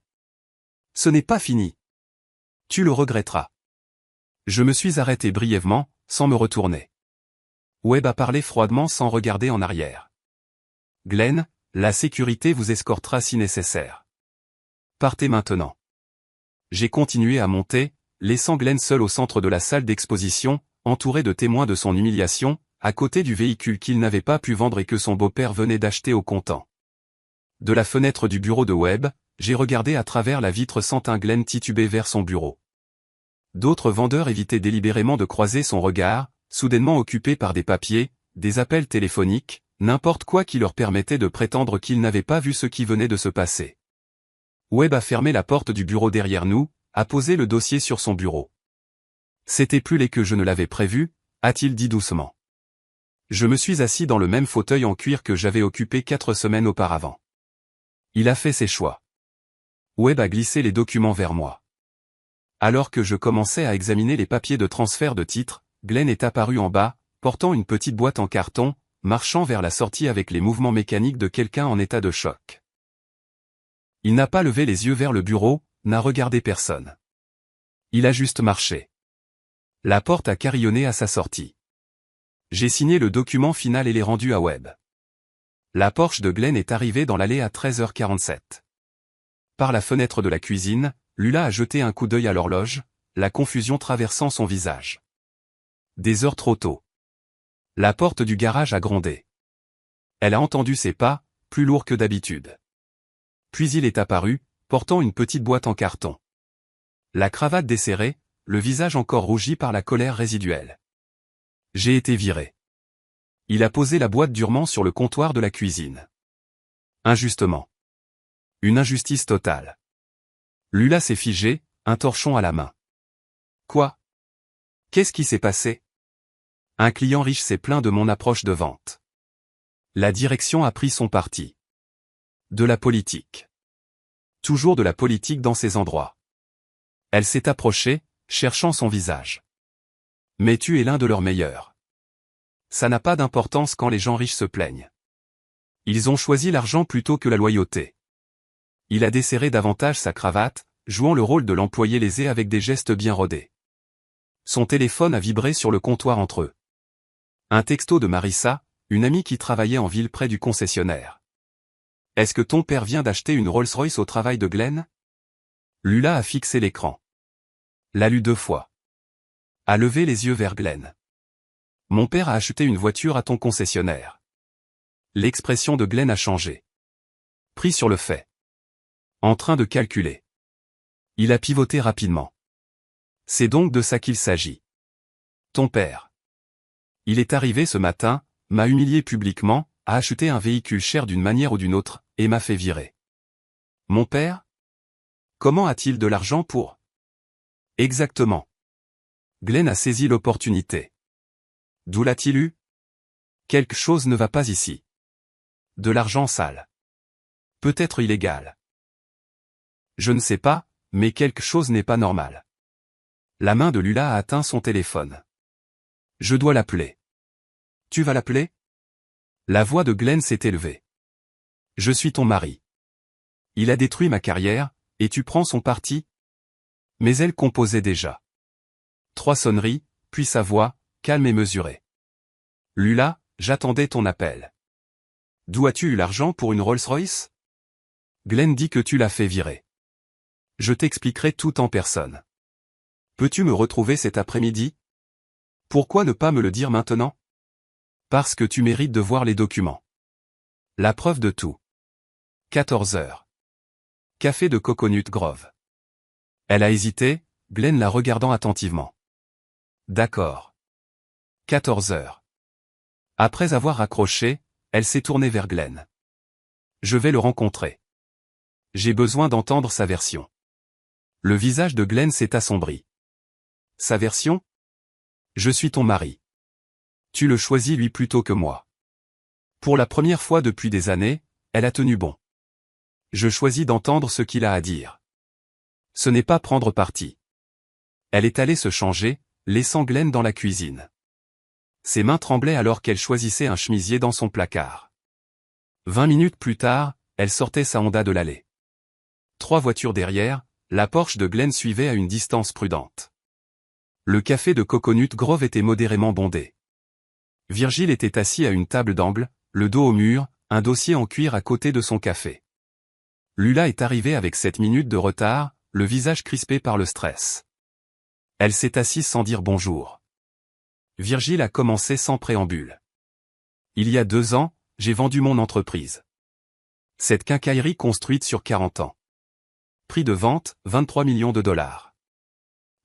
Ce n'est pas fini. Tu le regretteras. Je me suis arrêté brièvement, sans me retourner. Webb a parlé froidement sans regarder en arrière. Glenn, la sécurité vous escortera si nécessaire. Partez maintenant. J'ai continué à monter, laissant Glenn seul au centre de la salle d'exposition, entouré de témoins de son humiliation, à côté du véhicule qu'il n'avait pas pu vendre et que son beau-père venait d'acheter au comptant. De la fenêtre du bureau de Webb, j'ai regardé à travers la vitre sentant Glenn tituber vers son bureau. D'autres vendeurs évitaient délibérément de croiser son regard, soudainement occupés par des papiers, des appels téléphoniques, n'importe quoi qui leur permettait de prétendre qu'ils n'avaient pas vu ce qui venait de se passer. Webb a fermé la porte du bureau derrière nous, a posé le dossier sur son bureau. C'était plus laid que je ne l'avais prévu, a-t-il dit doucement. Je me suis assis dans le même fauteuil en cuir que j'avais occupé 4 semaines auparavant. Il a fait ses choix. Webb a glissé les documents vers moi. Alors que je commençais à examiner les papiers de transfert de titre, Glenn est apparu en bas, portant une petite boîte en carton, marchant vers la sortie avec les mouvements mécaniques de quelqu'un en état de choc. Il n'a pas levé les yeux vers le bureau, n'a regardé personne. Il a juste marché. La porte a carillonné à sa sortie. J'ai signé le document final et l'ai rendu à Webb. La Porsche de Glenn est arrivée dans l'allée à 13h47. Par la fenêtre de la cuisine, Lula a jeté un coup d'œil à l'horloge, la confusion traversant son visage. Des heures trop tôt. La porte du garage a grondé. Elle a entendu ses pas, plus lourds que d'habitude. Puis il est apparu, portant une petite boîte en carton. La cravate desserrée, le visage encore rougi par la colère résiduelle. J'ai été viré. Il a posé la boîte durement sur le comptoir de la cuisine. Injustement. Une injustice totale. Lula s'est figé, un torchon à la main. Quoi ? Qu'est-ce qui s'est passé ? Un client riche s'est plaint de mon approche de vente. La direction a pris son parti. De la politique. Toujours de la politique dans ces endroits. Elle s'est approchée, cherchant son visage. Mais tu es l'un de leurs meilleurs. Ça n'a pas d'importance quand les gens riches se plaignent. Ils ont choisi l'argent plutôt que la loyauté. Il a desserré davantage sa cravate, jouant le rôle de l'employé lésé avec des gestes bien rodés. Son téléphone a vibré sur le comptoir entre eux. Un texto de Marissa, une amie qui travaillait en ville près du concessionnaire. Est-ce que ton père vient d'acheter une Rolls-Royce au travail de Glenn ? Lula a fixé l'écran. L'a lu 2 fois. A levé les yeux vers Glenn. Mon père a acheté une voiture à ton concessionnaire. L'expression de Glenn a changé. Pris sur le fait. En train de calculer. Il a pivoté rapidement. C'est donc de ça qu'il s'agit. Ton père. Il est arrivé ce matin, m'a humilié publiquement, a acheté un véhicule cher d'une manière ou d'une autre, et m'a fait virer. Mon père? Comment a-t-il de l'argent pour? Exactement. Glenn a saisi l'opportunité. D'où l'a-t-il eu? Quelque chose ne va pas ici. De l'argent sale. Peut-être illégal. Je ne sais pas, mais quelque chose n'est pas normal. La main de Lula a atteint son téléphone. Je dois l'appeler. Tu vas l'appeler? La voix de Glenn s'est élevée. Je suis ton mari. Il a détruit ma carrière, et tu prends son parti? Mais elle composait déjà. 3 sonneries, puis sa voix, calme et mesurée. Lula, j'attendais ton appel. D'où as-tu eu l'argent pour une Rolls-Royce? Glenn dit que tu l'as fait virer. Je t'expliquerai tout en personne. Peux-tu me retrouver cet après-midi? Pourquoi ne pas me le dire maintenant? Parce que tu mérites de voir les documents. La preuve de tout. 14 heures. Café de Coconut Grove. Elle a hésité, Glenn la regardant attentivement. D'accord. 14 heures. Après avoir raccroché, elle s'est tournée vers Glenn. Je vais le rencontrer. J'ai besoin d'entendre sa version. Le visage de Glenn s'est assombri. Sa version? Je suis ton mari. Tu le choisis lui plutôt que moi. Pour la première fois depuis des années, elle a tenu bon. Je choisis d'entendre ce qu'il a à dire. Ce n'est pas prendre parti. Elle est allée se changer, laissant Glenn dans la cuisine. Ses mains tremblaient alors qu'elle choisissait un chemisier dans son placard. 20 minutes plus tard, elle sortait sa Honda de l'allée. 3 voitures derrière, la Porsche de Glenn suivait à une distance prudente. Le café de Coconut Grove était modérément bondé. Virgile était assis à une table d'angle, le dos au mur, un dossier en cuir à côté de son café. Lula est arrivée avec 7 minutes de retard, le visage crispé par le stress. Elle s'est assise sans dire bonjour. Virgile a commencé sans préambule. Il y a 2 ans, j'ai vendu mon entreprise. Cette quincaillerie construite sur 40 ans. Prix de vente, 23 millions de dollars.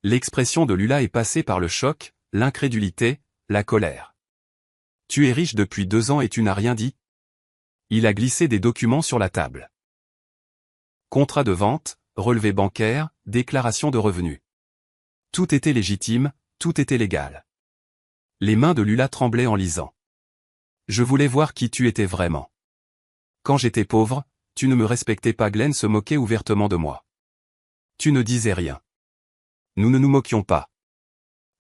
L'expression de Lula est passée par le choc, l'incrédulité, la colère. Tu es riche depuis 2 ans et tu n'as rien dit? Il a glissé des documents sur la table. Contrat de vente, relevé bancaire, déclaration de revenus. Tout était légitime, tout était légal. Les mains de Lula tremblaient en lisant. Je voulais voir qui tu étais vraiment. Quand j'étais pauvre, tu ne me respectais pas. Glenn se moquait ouvertement de moi. Tu ne disais rien. Nous ne nous moquions pas.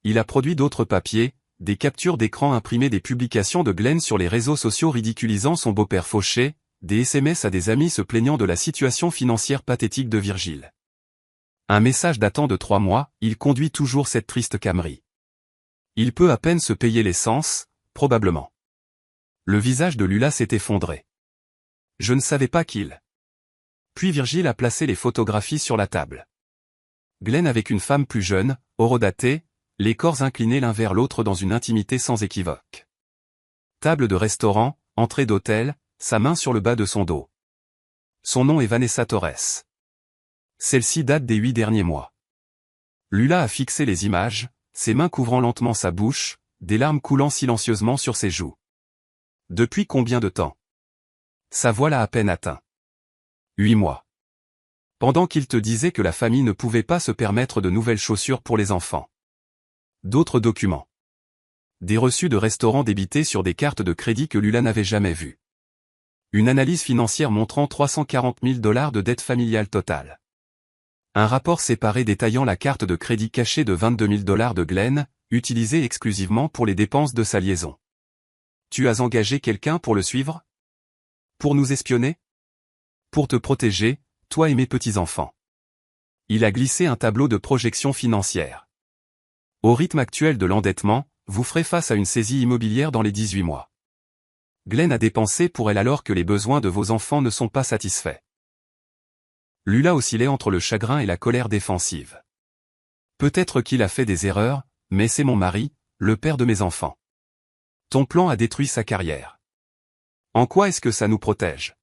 Il a produit d'autres papiers, des captures d'écran imprimées des publications de Glenn sur les réseaux sociaux ridiculisant son beau-père fauché, des SMS à des amis se plaignant de la situation financière pathétique de Virgile. Un message datant de 3 mois, il conduit toujours cette triste Camry. Il peut à peine se payer l'essence, probablement. Le visage de Lula s'est effondré. Je ne savais pas qu'il. Puis Virgile a placé les photographies sur la table. Glenn avec une femme plus jeune, horodatée, les corps inclinés l'un vers l'autre dans une intimité sans équivoque. Table de restaurant, entrée d'hôtel, sa main sur le bas de son dos. Son nom est Vanessa Torres. Celle-ci date des 8 derniers mois. Lula a fixé les images, ses mains couvrant lentement sa bouche, des larmes coulant silencieusement sur ses joues. Depuis combien de temps? Sa voix l'a à peine atteint. 8 mois. Pendant qu'il te disait que la famille ne pouvait pas se permettre de nouvelles chaussures pour les enfants. D'autres documents. Des reçus de restaurants débités sur des cartes de crédit que Lula n'avait jamais vues. Une analyse financière montrant 340 000 $ de dette familiale totale. Un rapport séparé détaillant la carte de crédit cachée de 22 000 $ de Glenn, utilisée exclusivement pour les dépenses de sa liaison. Tu as engagé quelqu'un pour le suivre? Pour nous espionner? Pour te protéger, toi et mes petits-enfants. Il a glissé un tableau de projection financière. Au rythme actuel de l'endettement, vous ferez face à une saisie immobilière dans les 18 mois. Glenn a dépensé pour elle alors que les besoins de vos enfants ne sont pas satisfaits. Lula oscillait entre le chagrin et la colère défensive. Peut-être qu'il a fait des erreurs, mais c'est mon mari, le père de mes enfants. Ton plan a détruit sa carrière. En quoi est-ce que ça nous protège?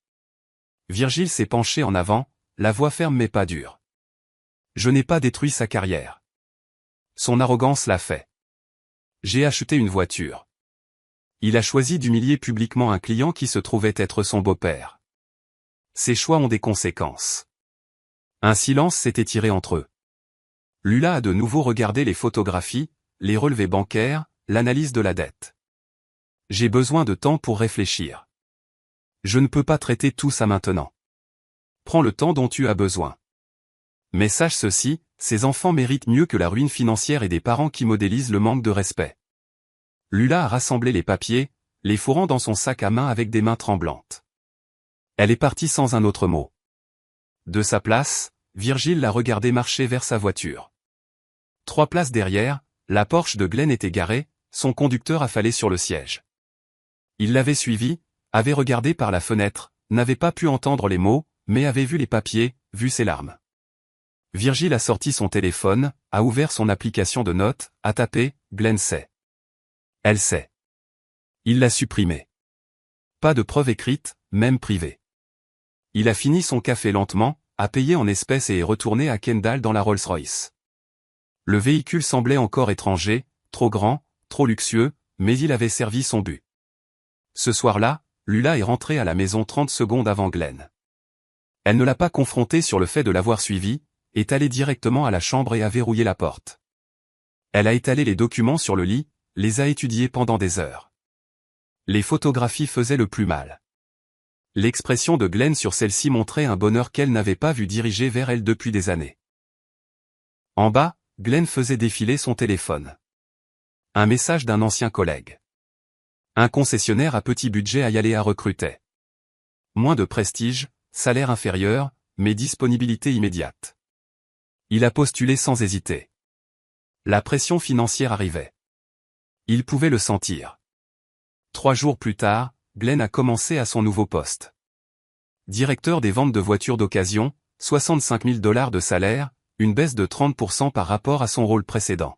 Virgile s'est penché en avant, la voix ferme mais pas dure. Je n'ai pas détruit sa carrière. Son arrogance l'a fait. J'ai acheté une voiture. Il a choisi d'humilier publiquement un client qui se trouvait être son beau-père. Ses choix ont des conséquences. Un silence s'est étiré entre eux. Lula a de nouveau regardé les photographies, les relevés bancaires, l'analyse de la dette. J'ai besoin de temps pour réfléchir. Je ne peux pas traiter tout ça maintenant. Prends le temps dont tu as besoin. Mais sache ceci, ces enfants méritent mieux que la ruine financière et des parents qui modélisent le manque de respect. Lula a rassemblé les papiers, les fourrant dans son sac à main avec des mains tremblantes. Elle est partie sans un autre mot. De sa place, Virgile l'a regardé marcher vers sa voiture. 3 places derrière, la Porsche de Glenn était garée, son conducteur affalé sur le siège. Il l'avait suivi, avait regardé par la fenêtre, n'avait pas pu entendre les mots, mais avait vu les papiers, vu ses larmes. Virgile a sorti son téléphone, a ouvert son application de notes, a tapé « Glenn sait ». Elle sait. Il l'a supprimé. Pas de preuve écrite, même privée. Il a fini son café lentement, a payé en espèces et est retourné à Kendall dans la Rolls-Royce. Le véhicule semblait encore étranger, trop grand, trop luxueux, mais il avait servi son but. Ce soir-là, Lula est rentrée à la maison 30 secondes avant Glenn. Elle ne l'a pas confronté sur le fait de l'avoir suivi, est allée directement à la chambre et a verrouillé la porte. Elle a étalé les documents sur le lit, les a étudiés pendant des heures. Les photographies faisaient le plus mal. L'expression de Glenn sur celle-ci montrait un bonheur qu'elle n'avait pas vu diriger vers elle depuis des années. En bas, Glenn faisait défiler son téléphone. Un message d'un ancien collègue. Un concessionnaire à petit budget à y aller à recruter. Moins de prestige, salaire inférieur, mais disponibilité immédiate. Il a postulé sans hésiter. La pression financière arrivait. Il pouvait le sentir. 3 jours plus tard, Glenn a commencé à son nouveau poste. Directeur des ventes de voitures d'occasion, 65 000 $ de salaire, une baisse de 30% par rapport à son rôle précédent.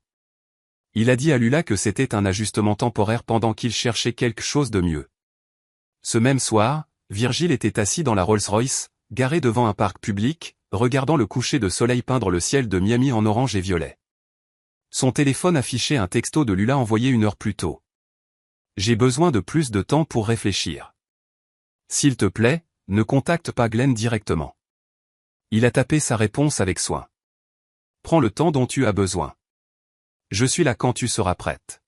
Il a dit à Lula que c'était un ajustement temporaire pendant qu'il cherchait quelque chose de mieux. Ce même soir, Virgile était assis dans la Rolls-Royce, garé devant un parc public, regardant le coucher de soleil peindre le ciel de Miami en orange et violet. Son téléphone affichait un texto de Lula envoyé 1 heure plus tôt. J'ai besoin de plus de temps pour réfléchir. S'il te plaît, ne contacte pas Glenn directement. Il a tapé sa réponse avec soin. Prends le temps dont tu as besoin. Je suis là quand tu seras prête.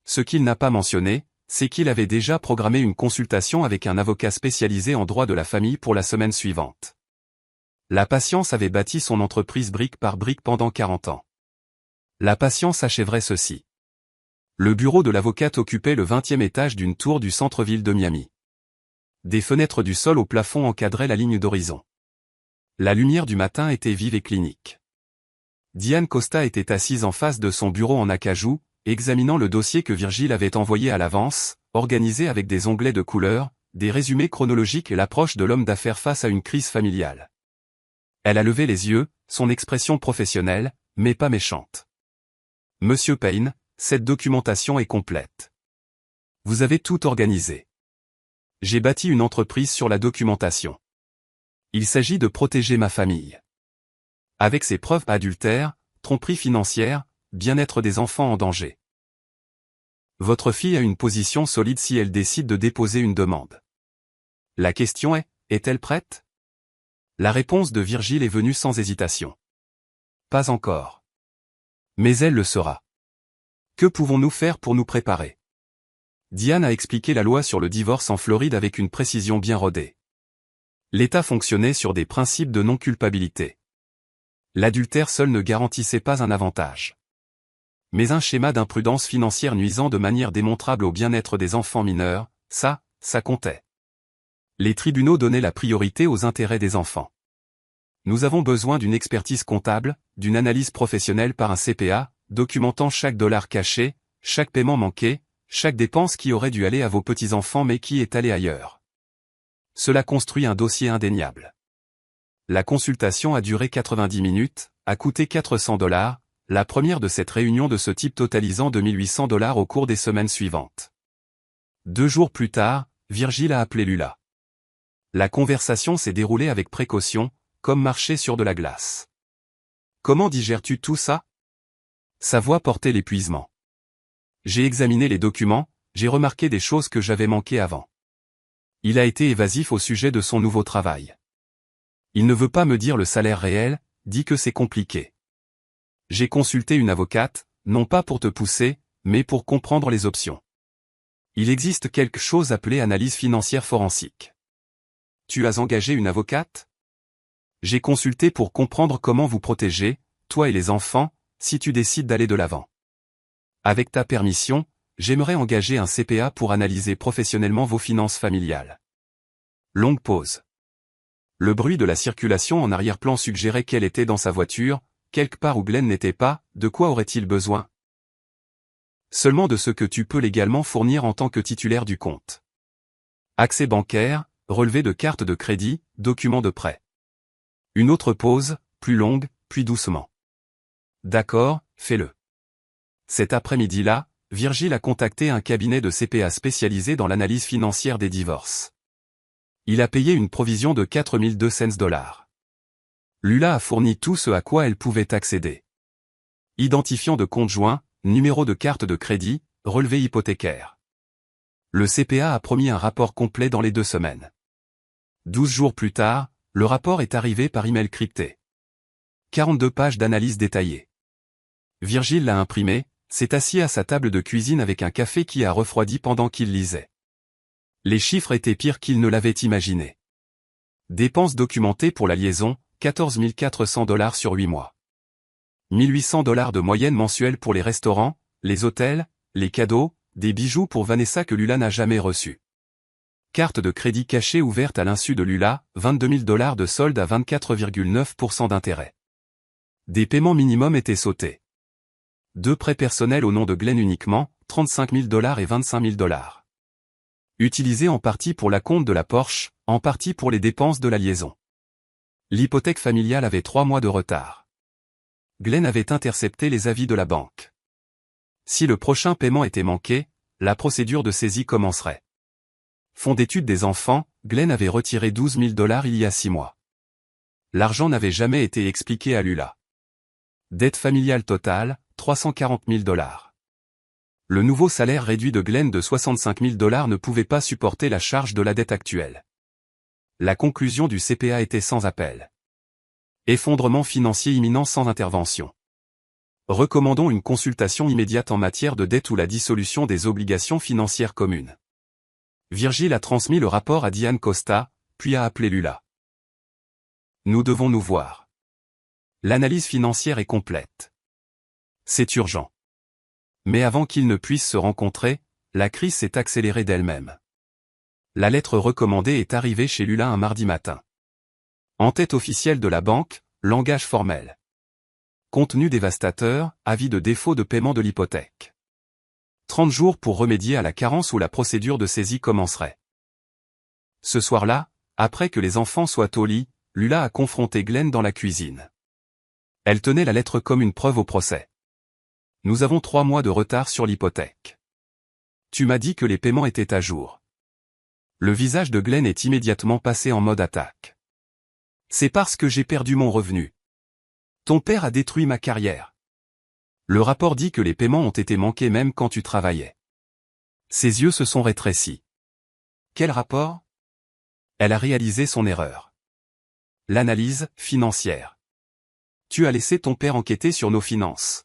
Ce qu'il n'a pas mentionné, c'est qu'il avait déjà programmé une consultation avec un avocat spécialisé en droit de la famille pour la semaine suivante. La patience avait bâti son entreprise brique par brique pendant 40 ans. La patience achèverait ceci. Le bureau de l'avocate occupait le 20e étage d'une tour du centre-ville de Miami. Des fenêtres du sol au plafond encadraient la ligne d'horizon. La lumière du matin était vive et clinique. Diane Costa était assise en face de son bureau en acajou, examinant le dossier que Virgile avait envoyé à l'avance, organisé avec des onglets de couleurs, des résumés chronologiques et l'approche de l'homme d'affaires face à une crise familiale. Elle a levé les yeux, son expression professionnelle, mais pas méchante. Monsieur Payne, cette documentation est complète. Vous avez tout organisé. J'ai bâti une entreprise sur la documentation. Il s'agit de protéger ma famille. Avec ses preuves adultères, tromperie financière, bien-être des enfants en danger. Votre fille a une position solide si elle décide de déposer une demande. La question est-elle prête? La réponse de Virgile est venue sans hésitation. Pas encore. Mais elle le sera. Que pouvons-nous faire pour nous préparer? Diane a expliqué la loi sur le divorce en Floride avec une précision bien rodée. L'État fonctionnait sur des principes de non-culpabilité. L'adultère seul ne garantissait pas un avantage. Mais un schéma d'imprudence financière nuisant de manière démontrable au bien-être des enfants mineurs, ça comptait. Les tribunaux donnaient la priorité aux intérêts des enfants. Nous avons besoin d'une expertise comptable, d'une analyse professionnelle par un CPA, documentant chaque dollar caché, chaque paiement manqué, chaque dépense qui aurait dû aller à vos petits-enfants mais qui est allée ailleurs. Cela construit un dossier indéniable. La consultation a duré 90 minutes, a coûté 400 $, la première de cette réunion de ce type totalisant 2 800 $ au cours des semaines suivantes. 2 jours plus tard, Virgile a appelé Lula. La conversation s'est déroulée avec précaution, comme marcher sur de la glace. Comment digères-tu tout ça? Sa voix portait l'épuisement. J'ai examiné les documents, j'ai remarqué des choses que j'avais manquées avant. Il a été évasif au sujet de son nouveau travail. Il ne veut pas me dire le salaire réel, dit que c'est compliqué. J'ai consulté une avocate, non pas pour te pousser, mais pour comprendre les options. Il existe quelque chose appelé analyse financière forensique. Tu as engagé une avocate? J'ai consulté pour comprendre comment vous protéger, toi et les enfants, si tu décides d'aller de l'avant. Avec ta permission, j'aimerais engager un CPA pour analyser professionnellement vos finances familiales. Longue pause. Le bruit de la circulation en arrière-plan suggérait qu'elle était dans sa voiture, quelque part où Glenn n'était pas. De quoi aurait-il besoin? Seulement de ce que tu peux légalement fournir en tant que titulaire du compte. Accès bancaire, relevé de carte de crédit, document de prêt. Une autre pause, plus longue, puis doucement. D'accord, fais-le. Cet après-midi-là, Virgile a contacté un cabinet de CPA spécialisé dans l'analyse financière des divorces. Il a payé une provision de $4,200. Lula a fourni tout ce à quoi elle pouvait accéder. Identifiant de compte joint, numéro de carte de crédit, relevé hypothécaire. Le CPA a promis un rapport complet dans les 2 semaines. 12 jours plus tard, le rapport est arrivé par email crypté. 42 pages d'analyse détaillée. Virgile l'a imprimé, s'est assis à sa table de cuisine avec un café qui a refroidi pendant qu'il lisait. Les chiffres étaient pires qu'il ne l'avait imaginé. Dépenses documentées pour la liaison, $14 400 sur 8 mois. $1 800 de moyenne mensuelle pour les restaurants, les hôtels, les cadeaux, des bijoux pour Vanessa que Lula n'a jamais reçus. Carte de crédit cachée ouverte à l'insu de Lula, $22 000 de solde à 24,9% d'intérêt. Des paiements minimums étaient sautés. 2 prêts personnels au nom de Glenn uniquement, $35 000 et $25 000. Utilisés en partie pour la compte de la Porsche, en partie pour les dépenses de la liaison. L'hypothèque familiale avait 3 mois de retard. Glenn avait intercepté les avis de la banque. Si le prochain paiement était manqué, la procédure de saisie commencerait. Fonds d'études des enfants, Glenn avait retiré $12 000 il y a 6 mois. L'argent n'avait jamais été expliqué à Lula. Dette familiale totale, $340 000. Le nouveau salaire réduit de Glenn de $65 000 ne pouvait pas supporter la charge de la dette actuelle. La conclusion du CPA était sans appel. Effondrement financier imminent sans intervention. Recommandons une consultation immédiate en matière de dette ou la dissolution des obligations financières communes. Virgile a transmis le rapport à Diane Costa, puis a appelé Lula. Nous devons nous voir. L'analyse financière est complète. C'est urgent. Mais avant qu'ils ne puissent se rencontrer, la crise s'est accélérée d'elle-même. La lettre recommandée est arrivée chez Lula un mardi matin. En tête officielle de la banque, langage formel. Contenu dévastateur, avis de défaut de paiement de l'hypothèque. 30 jours pour remédier à la carence où la procédure de saisie commencerait. Ce soir-là, après que les enfants soient au lit, Lula a confronté Glenn dans la cuisine. Elle tenait la lettre comme une preuve au procès. Nous avons 3 mois de retard sur l'hypothèque. Tu m'as dit que les paiements étaient à jour. Le visage de Glenn est immédiatement passé en mode attaque. C'est parce que j'ai perdu mon revenu. Ton père a détruit ma carrière. Le rapport dit que les paiements ont été manqués même quand tu travaillais. Ses yeux se sont rétrécis. Quel rapport? Elle a réalisé son erreur. L'analyse financière. Tu as laissé ton père enquêter sur nos finances.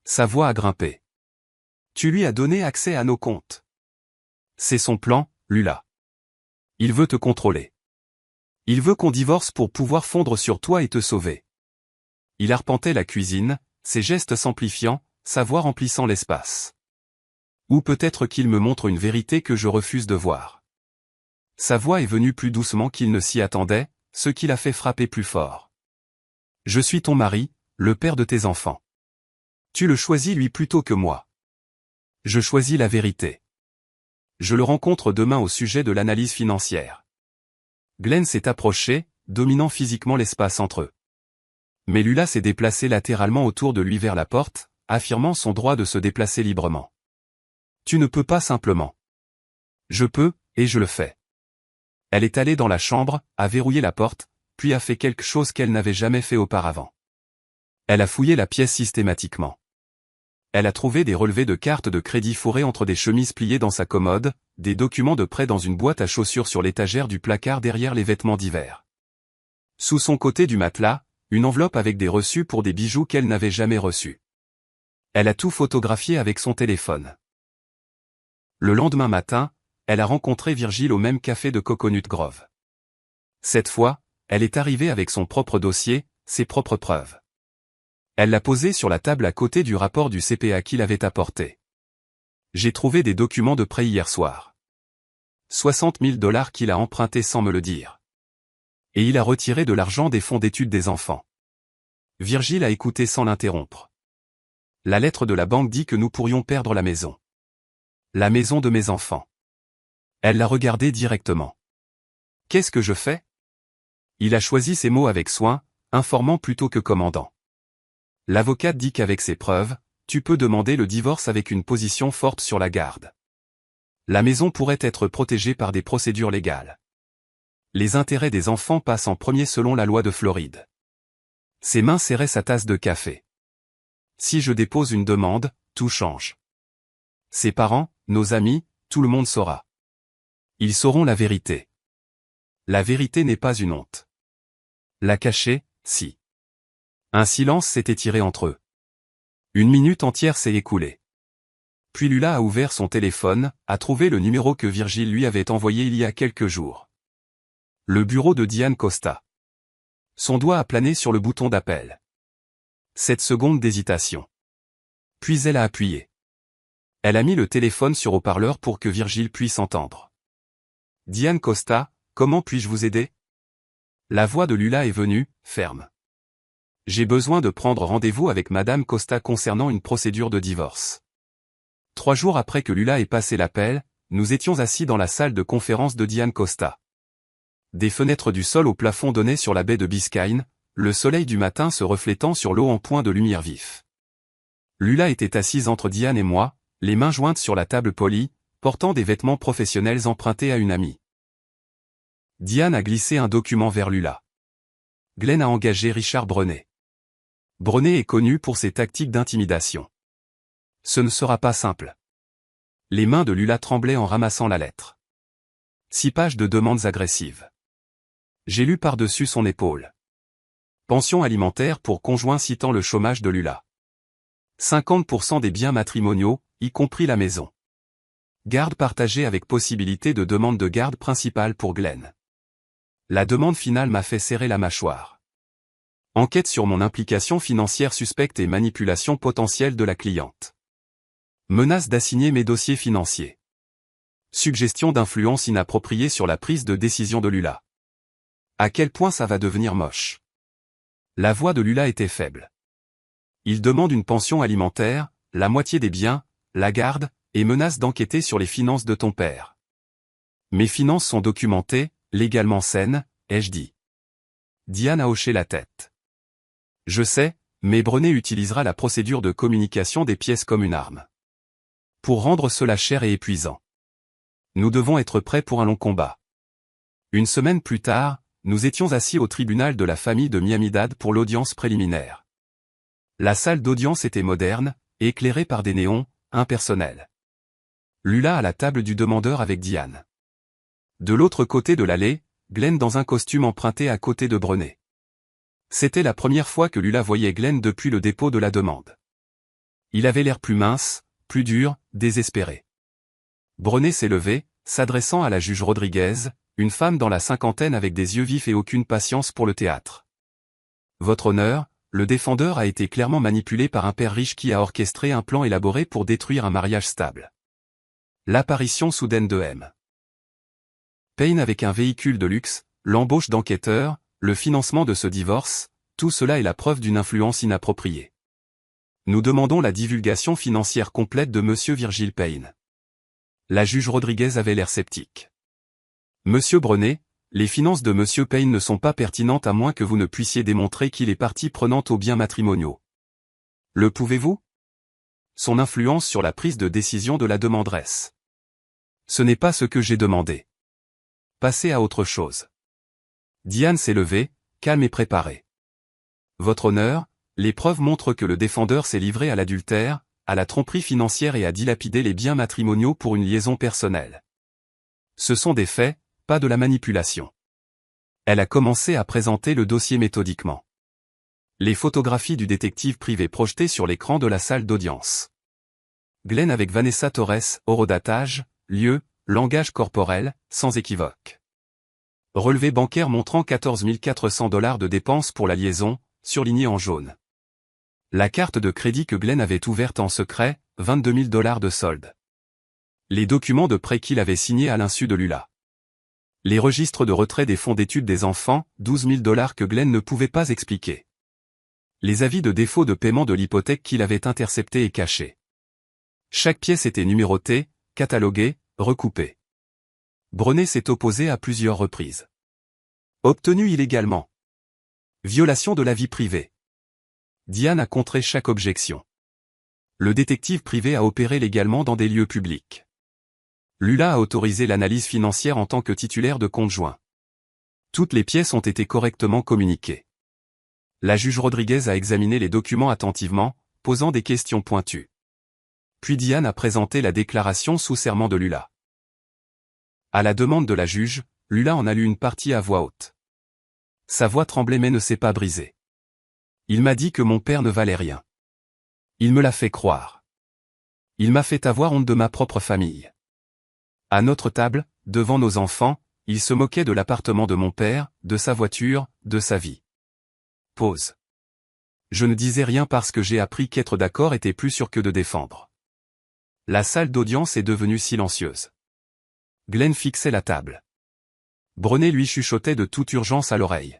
Sa voix a grimpé. Tu lui as donné accès à nos comptes. C'est son plan, Lula. Il veut te contrôler. Il veut qu'on divorce pour pouvoir fondre sur toi et te sauver. Il arpentait la cuisine, ses gestes s'amplifiant, sa voix remplissant l'espace. Ou peut-être qu'il me montre une vérité que je refuse de voir. Sa voix est venue plus doucement qu'il ne s'y attendait, ce qui l'a fait frapper plus fort. Je suis ton mari, le père de tes enfants. Tu le choisis lui plutôt que moi. Je choisis la vérité. Je le rencontre demain au sujet de l'analyse financière. Glenn s'est approché, dominant physiquement l'espace entre eux. Mais Lula s'est déplacé latéralement autour de lui vers la porte, affirmant son droit de se déplacer librement. Tu ne peux pas simplement. Je peux, et je le fais. Elle est allée dans la chambre, a verrouillé la porte, puis a fait quelque chose qu'elle n'avait jamais fait auparavant. Elle a fouillé la pièce systématiquement. Elle a trouvé des relevés de cartes de crédit fourrés entre des chemises pliées dans sa commode, des documents de prêt dans une boîte à chaussures sur l'étagère du placard derrière les vêtements d'hiver. Sous son côté du matelas, une enveloppe avec des reçus pour des bijoux qu'elle n'avait jamais reçus. Elle a tout photographié avec son téléphone. Le lendemain matin, elle a rencontré Virgile au même café de Coconut Grove. Cette fois, elle est arrivée avec son propre dossier, ses propres preuves. Elle l'a posé sur la table à côté du rapport du CPA qu'il avait apporté. J'ai trouvé des documents de prêt hier soir. 60 000 $ qu'il a empruntés sans me le dire. Et il a retiré de l'argent des fonds d'études des enfants. Virgile a écouté sans l'interrompre. La lettre de la banque dit que nous pourrions perdre la maison. La maison de mes enfants. Elle l'a regardé directement. Qu'est-ce que je fais? Il a choisi ses mots avec soin, informant plutôt que commandant. L'avocate dit qu'avec ces preuves, tu peux demander le divorce avec une position forte sur la garde. La maison pourrait être protégée par des procédures légales. Les intérêts des enfants passent en premier selon la loi de Floride. Ses mains serraient sa tasse de café. Si je dépose une demande, tout change. Ses parents, nos amis, tout le monde saura. Ils sauront la vérité. La vérité n'est pas une honte. La cacher, si. Un silence s'est étiré entre eux. Une minute entière s'est écoulée. Puis Lula a ouvert son téléphone, a trouvé le numéro que Virgile lui avait envoyé il y a quelques jours. Le bureau de Diane Costa. Son doigt a plané sur le bouton d'appel. 7 secondes d'hésitation. Puis elle a appuyé. Elle a mis le téléphone sur haut-parleur pour que Virgile puisse entendre. Diane Costa, comment puis-je vous aider? La voix de Lula est venue, ferme. J'ai besoin de prendre rendez-vous avec Madame Costa concernant une procédure de divorce. 3 jours après que Lula ait passé l'appel, nous étions assis dans la salle de conférence de Diane Costa. Des fenêtres du sol au plafond donnaient sur la baie de Biscayne, le soleil du matin se reflétant sur l'eau en points de lumière vif. Lula était assise entre Diane et moi, les mains jointes sur la table polie, portant des vêtements professionnels empruntés à une amie. Diane a glissé un document vers Lula. Glenn a engagé Richard Brené. Brené est connu pour ses tactiques d'intimidation. Ce ne sera pas simple. Les mains de Lula tremblaient en ramassant la lettre. 6 pages de demandes agressives. J'ai lu par-dessus son épaule. Pension alimentaire pour conjoint citant le chômage de Lula. 50% des biens matrimoniaux, y compris la maison. Garde partagée avec possibilité de demande de garde principale pour Glenn. La demande finale m'a fait serrer la mâchoire. Enquête sur mon implication financière suspecte et manipulation potentielle de la cliente. Menace d'assigner mes dossiers financiers. Suggestion d'influence inappropriée sur la prise de décision de Lula. À quel point ça va devenir moche. La voix de Lula était faible. Il demande une pension alimentaire, la moitié des biens, la garde, et menace d'enquêter sur les finances de ton père. Mes finances sont documentées, légalement saines, ai-je dit. Diane a hoché la tête. Je sais, mais Brené utilisera la procédure de communication des pièces comme une arme. Pour rendre cela cher et épuisant. Nous devons être prêts pour un long combat. Une semaine plus tard, nous étions assis au tribunal de la famille de Miami-Dade pour l'audience préliminaire. La salle d'audience était moderne, éclairée par des néons, impersonnels. Lula à la table du demandeur avec Diane. De l'autre côté de l'allée, Glenn dans un costume emprunté à côté de Brené. C'était la première fois que Lula voyait Glenn depuis le dépôt de la demande. Il avait l'air plus mince, plus dur, désespéré. Brené s'est levé, s'adressant à la juge Rodriguez, une femme dans la cinquantaine avec des yeux vifs et aucune patience pour le théâtre. Votre honneur, le défendeur a été clairement manipulé par un père riche qui a orchestré un plan élaboré pour détruire un mariage stable. L'apparition soudaine de M. Payne avec un véhicule de luxe, l'embauche d'enquêteurs, le financement de ce divorce, tout cela est la preuve d'une influence inappropriée. Nous demandons la divulgation financière complète de Monsieur Virgile Payne. La juge Rodriguez avait l'air sceptique. Monsieur Brené, les finances de Monsieur Payne ne sont pas pertinentes à moins que vous ne puissiez démontrer qu'il est partie prenante aux biens matrimoniaux. Le pouvez-vous? Son influence sur la prise de décision de la demanderesse. Ce n'est pas ce que j'ai demandé. Passez à autre chose. Diane s'est levée, calme et préparée. Votre honneur, les preuves montrent que le défendeur s'est livré à l'adultère, à la tromperie financière et à dilapider les biens matrimoniaux pour une liaison personnelle. Ce sont des faits, pas de la manipulation. Elle a commencé à présenter le dossier méthodiquement. Les photographies du détective privé projetées sur l'écran de la salle d'audience. Glenn avec Vanessa Torres, horodatage, lieu, langage corporel, sans équivoque. Relevé bancaire montrant 14 400 $ de dépenses pour la liaison, surligné en jaune. La carte de crédit que Glenn avait ouverte en secret, 22 000 $ de solde. Les documents de prêt qu'il avait signés à l'insu de Lula. Les registres de retrait des fonds d'études des enfants, 12 000 $ que Glenn ne pouvait pas expliquer. Les avis de défaut de paiement de l'hypothèque qu'il avait interceptés et cachés. Chaque pièce était numérotée, cataloguée, recoupée. Brené s'est opposé à plusieurs reprises. Obtenu illégalement. Violation de la vie privée. Diane a contré chaque objection. Le détective privé a opéré légalement dans des lieux publics. Lula a autorisé l'analyse financière en tant que titulaire de compte joint. Toutes les pièces ont été correctement communiquées. La juge Rodriguez a examiné les documents attentivement, posant des questions pointues. Puis Diane a présenté la déclaration sous serment de Lula. À la demande de la juge, Lula en a lu une partie à voix haute. Sa voix tremblait mais ne s'est pas brisée. Il m'a dit que mon père ne valait rien. Il me l'a fait croire. Il m'a fait avoir honte de ma propre famille. À notre table, devant nos enfants, il se moquait de l'appartement de mon père, de sa voiture, de sa vie. Pause. Je ne disais rien parce que j'ai appris qu'être d'accord était plus sûr que de défendre. La salle d'audience est devenue silencieuse. Glenn fixait la table. Brené lui chuchotait de toute urgence à l'oreille.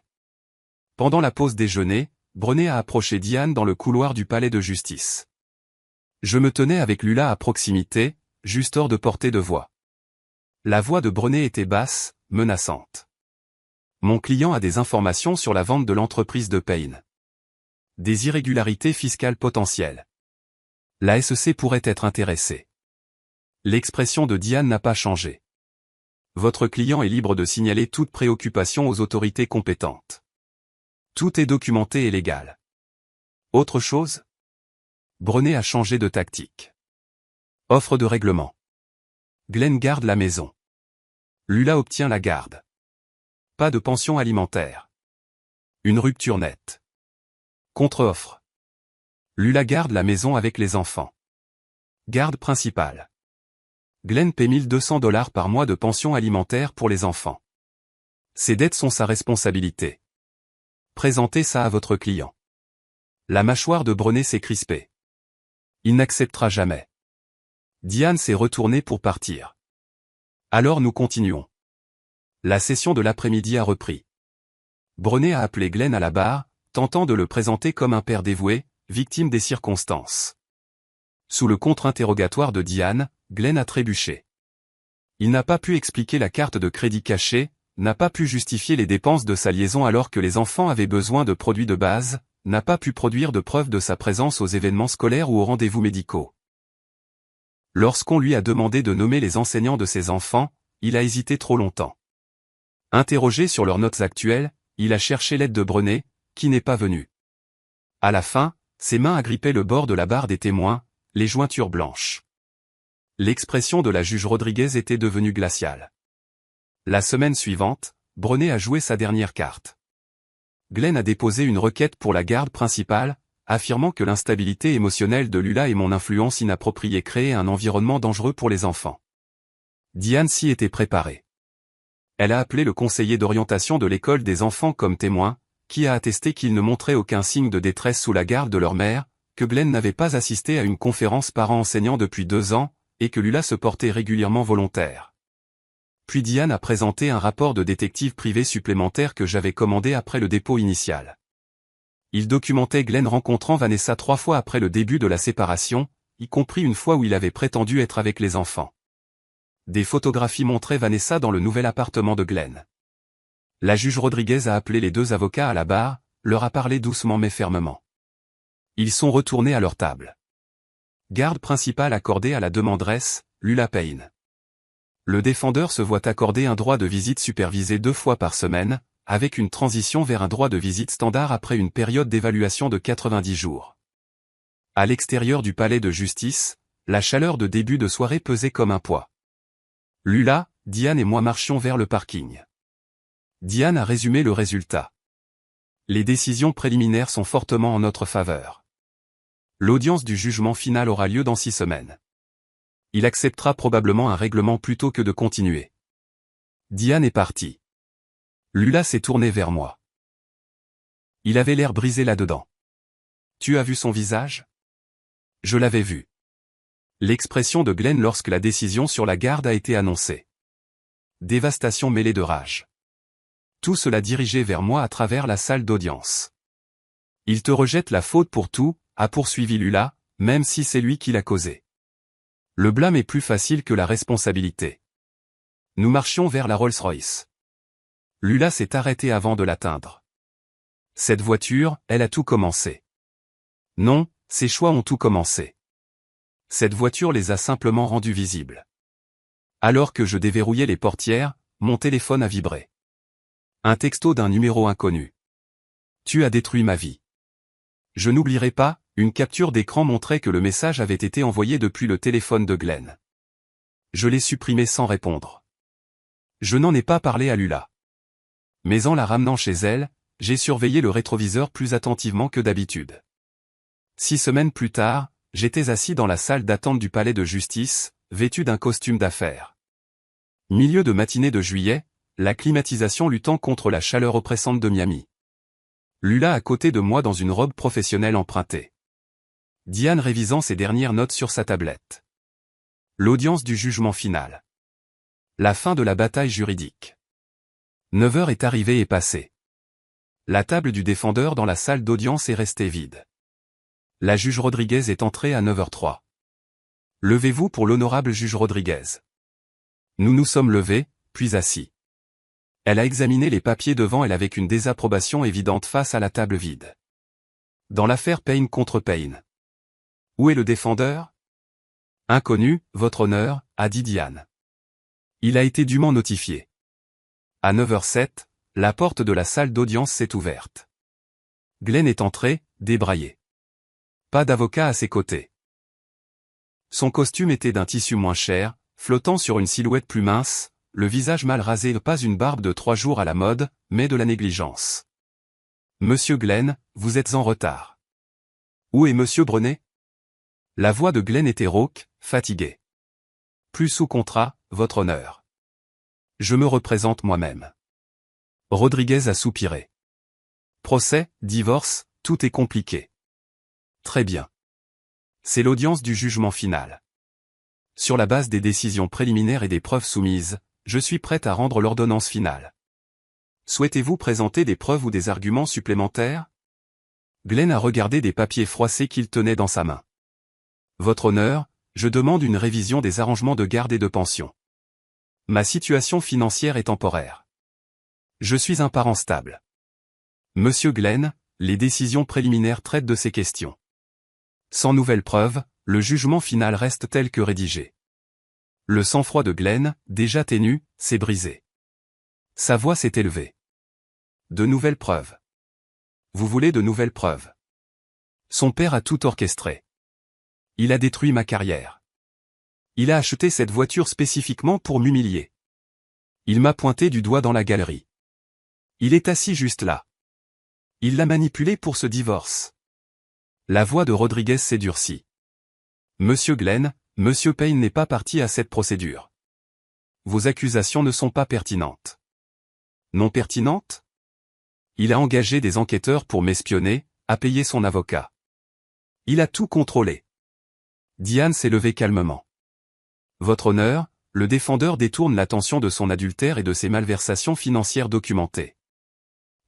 Pendant la pause déjeuner, Brené a approché Diane dans le couloir du palais de justice. Je me tenais avec Lula à proximité, juste hors de portée de voix. La voix de Brené était basse, menaçante. Mon client a des informations sur la vente de l'entreprise de Payne. Des irrégularités fiscales potentielles. La SEC pourrait être intéressée. L'expression de Diane n'a pas changé. Votre client est libre de signaler toute préoccupation aux autorités compétentes. Tout est documenté et légal. Autre chose? Brené a changé de tactique. Offre de règlement. Glenn garde la maison. Lula obtient la garde. Pas de pension alimentaire. Une rupture nette. Contre-offre. Lula garde la maison avec les enfants. Garde principale. Glenn paie 1 200 $ par mois de pension alimentaire pour les enfants. Ces dettes sont sa responsabilité. Présentez ça à votre client. La mâchoire de Brené s'est crispée. Il n'acceptera jamais. Diane s'est retournée pour partir. Alors nous continuons. La session de l'après-midi a repris. Brené a appelé Glenn à la barre, tentant de le présenter comme un père dévoué, victime des circonstances. Sous le contre-interrogatoire de Diane, Glenn a trébuché. Il n'a pas pu expliquer la carte de crédit cachée, n'a pas pu justifier les dépenses de sa liaison alors que les enfants avaient besoin de produits de base, n'a pas pu produire de preuves de sa présence aux événements scolaires ou aux rendez-vous médicaux. Lorsqu'on lui a demandé de nommer les enseignants de ses enfants, il a hésité trop longtemps. Interrogé sur leurs notes actuelles, il a cherché l'aide de Brené, qui n'est pas venue. À la fin, ses mains agrippaient le bord de la barre des témoins, les jointures blanches. L'expression de la juge Rodriguez était devenue glaciale. La semaine suivante, Brené a joué sa dernière carte. Glenn a déposé une requête pour la garde principale, affirmant que l'instabilité émotionnelle de Lula et mon influence inappropriée créaient un environnement dangereux pour les enfants. Diane s'y était préparée. Elle a appelé le conseiller d'orientation de l'école des enfants comme témoin, qui a attesté qu'il ne montrait aucun signe de détresse sous la garde de leur mère, que Glenn n'avait pas assisté à une conférence parents-enseignants depuis 2 ans, et que Lula se portait régulièrement volontaire. Puis Diane a présenté un rapport de détective privé supplémentaire que j'avais commandé après le dépôt initial. Il documentait Glenn rencontrant Vanessa 3 fois après le début de la séparation, y compris une fois où il avait prétendu être avec les enfants. Des photographies montraient Vanessa dans le nouvel appartement de Glenn. La juge Rodriguez a appelé les 2 avocats à la barre, leur a parlé doucement mais fermement. Ils sont retournés à leur table. Garde principale accordée à la demanderesse, Lula Payne. le défendeur se voit accorder un droit de visite supervisé 2 fois par semaine, avec une transition vers un droit de visite standard après une période d'évaluation de 90 jours. À l'extérieur du palais de justice, la chaleur de début de soirée pesait comme un poids. Lula, Diane et moi marchions vers le parking. Diane a résumé le résultat. Les décisions préliminaires sont fortement en notre faveur. L'audience du jugement final aura lieu dans 6 semaines. Il acceptera probablement un règlement plutôt que de continuer. Diane est partie. Lula s'est tourné vers moi. Il avait l'air brisé là-dedans. Tu as vu son visage? Je l'avais vu. L'expression de Glenn lorsque la décision sur la garde a été annoncée. Dévastation mêlée de rage. Tout cela dirigé vers moi à travers la salle d'audience. Il te rejette la faute pour tout, a poursuivi Lula, même si c'est lui qui l'a causé. Le blâme est plus facile que la responsabilité. Nous marchions vers la Rolls-Royce. Lula s'est arrêté avant de l'atteindre. Cette voiture, elle a tout commencé. Non, ses choix ont tout commencé. Cette voiture les a simplement rendus visibles. Alors que je déverrouillais les portières, mon téléphone a vibré. Un texto d'un numéro inconnu. Tu as détruit ma vie. Je n'oublierai pas, une capture d'écran montrait que le message avait été envoyé depuis le téléphone de Glenn. Je l'ai supprimé sans répondre. Je n'en ai pas parlé à Lula. Mais en la ramenant chez elle, j'ai surveillé le rétroviseur plus attentivement que d'habitude. 6 semaines plus tard, j'étais assis dans la salle d'attente du palais de justice, vêtu d'un costume d'affaires. Milieu de matinée de juillet, la climatisation luttant contre la chaleur oppressante de Miami. Lula à côté de moi dans une robe professionnelle empruntée. Diane révisant ses dernières notes sur sa tablette. L'audience du jugement final. La fin de la bataille juridique. 9 heures est arrivée et passée. La table du défendeur dans la salle d'audience est restée vide. La juge Rodriguez est entrée à 9h03. Levez-vous pour l'honorable juge Rodriguez. Nous nous sommes levés, puis assis. Elle a examiné les papiers devant elle avec une désapprobation évidente face à la table vide. Dans l'affaire Payne contre Payne. Où est le défendeur? Inconnu, votre honneur, a dit Diane. Il a été dûment notifié. À 9h07, la porte de la salle d'audience s'est ouverte. Glenn est entré, débraillé. Pas d'avocat à ses côtés. Son costume était d'un tissu moins cher, flottant sur une silhouette plus mince, le visage mal rasé, pas une barbe de 3 jours à la mode, mais de la négligence. Monsieur Glenn, vous êtes en retard. Où est Monsieur Brenet? La voix de Glenn était rauque, fatiguée. Plus sous contrat, votre honneur. Je me représente moi-même. Rodriguez a soupiré. Procès, divorce, tout est compliqué. Très bien. C'est l'audience du jugement final. Sur la base des décisions préliminaires et des preuves soumises, je suis prête à rendre l'ordonnance finale. Souhaitez-vous présenter des preuves ou des arguments supplémentaires? Glenn a regardé des papiers froissés qu'il tenait dans sa main. Votre honneur, je demande une révision des arrangements de garde et de pension. Ma situation financière est temporaire. Je suis un parent stable. Monsieur Glenn, les décisions préliminaires traitent de ces questions. Sans nouvelles preuves, le jugement final reste tel que rédigé. Le sang-froid de Glenn, déjà ténu, s'est brisé. Sa voix s'est élevée. De nouvelles preuves. Vous voulez de nouvelles preuves? Son père a tout orchestré. Il a détruit ma carrière. Il a acheté cette voiture spécifiquement pour m'humilier. Il m'a pointé du doigt dans la galerie. Il est assis juste là. Il l'a manipulé pour ce divorce. La voix de Rodriguez s'est durcie. Monsieur Glenn, Monsieur Payne n'est pas parti à cette procédure. Vos accusations ne sont pas pertinentes. Non pertinentes? Il a engagé des enquêteurs pour m'espionner, a payé son avocat. Il a tout contrôlé. Diane s'est levée calmement. Votre honneur, le défendeur détourne l'attention de son adultère et de ses malversations financières documentées.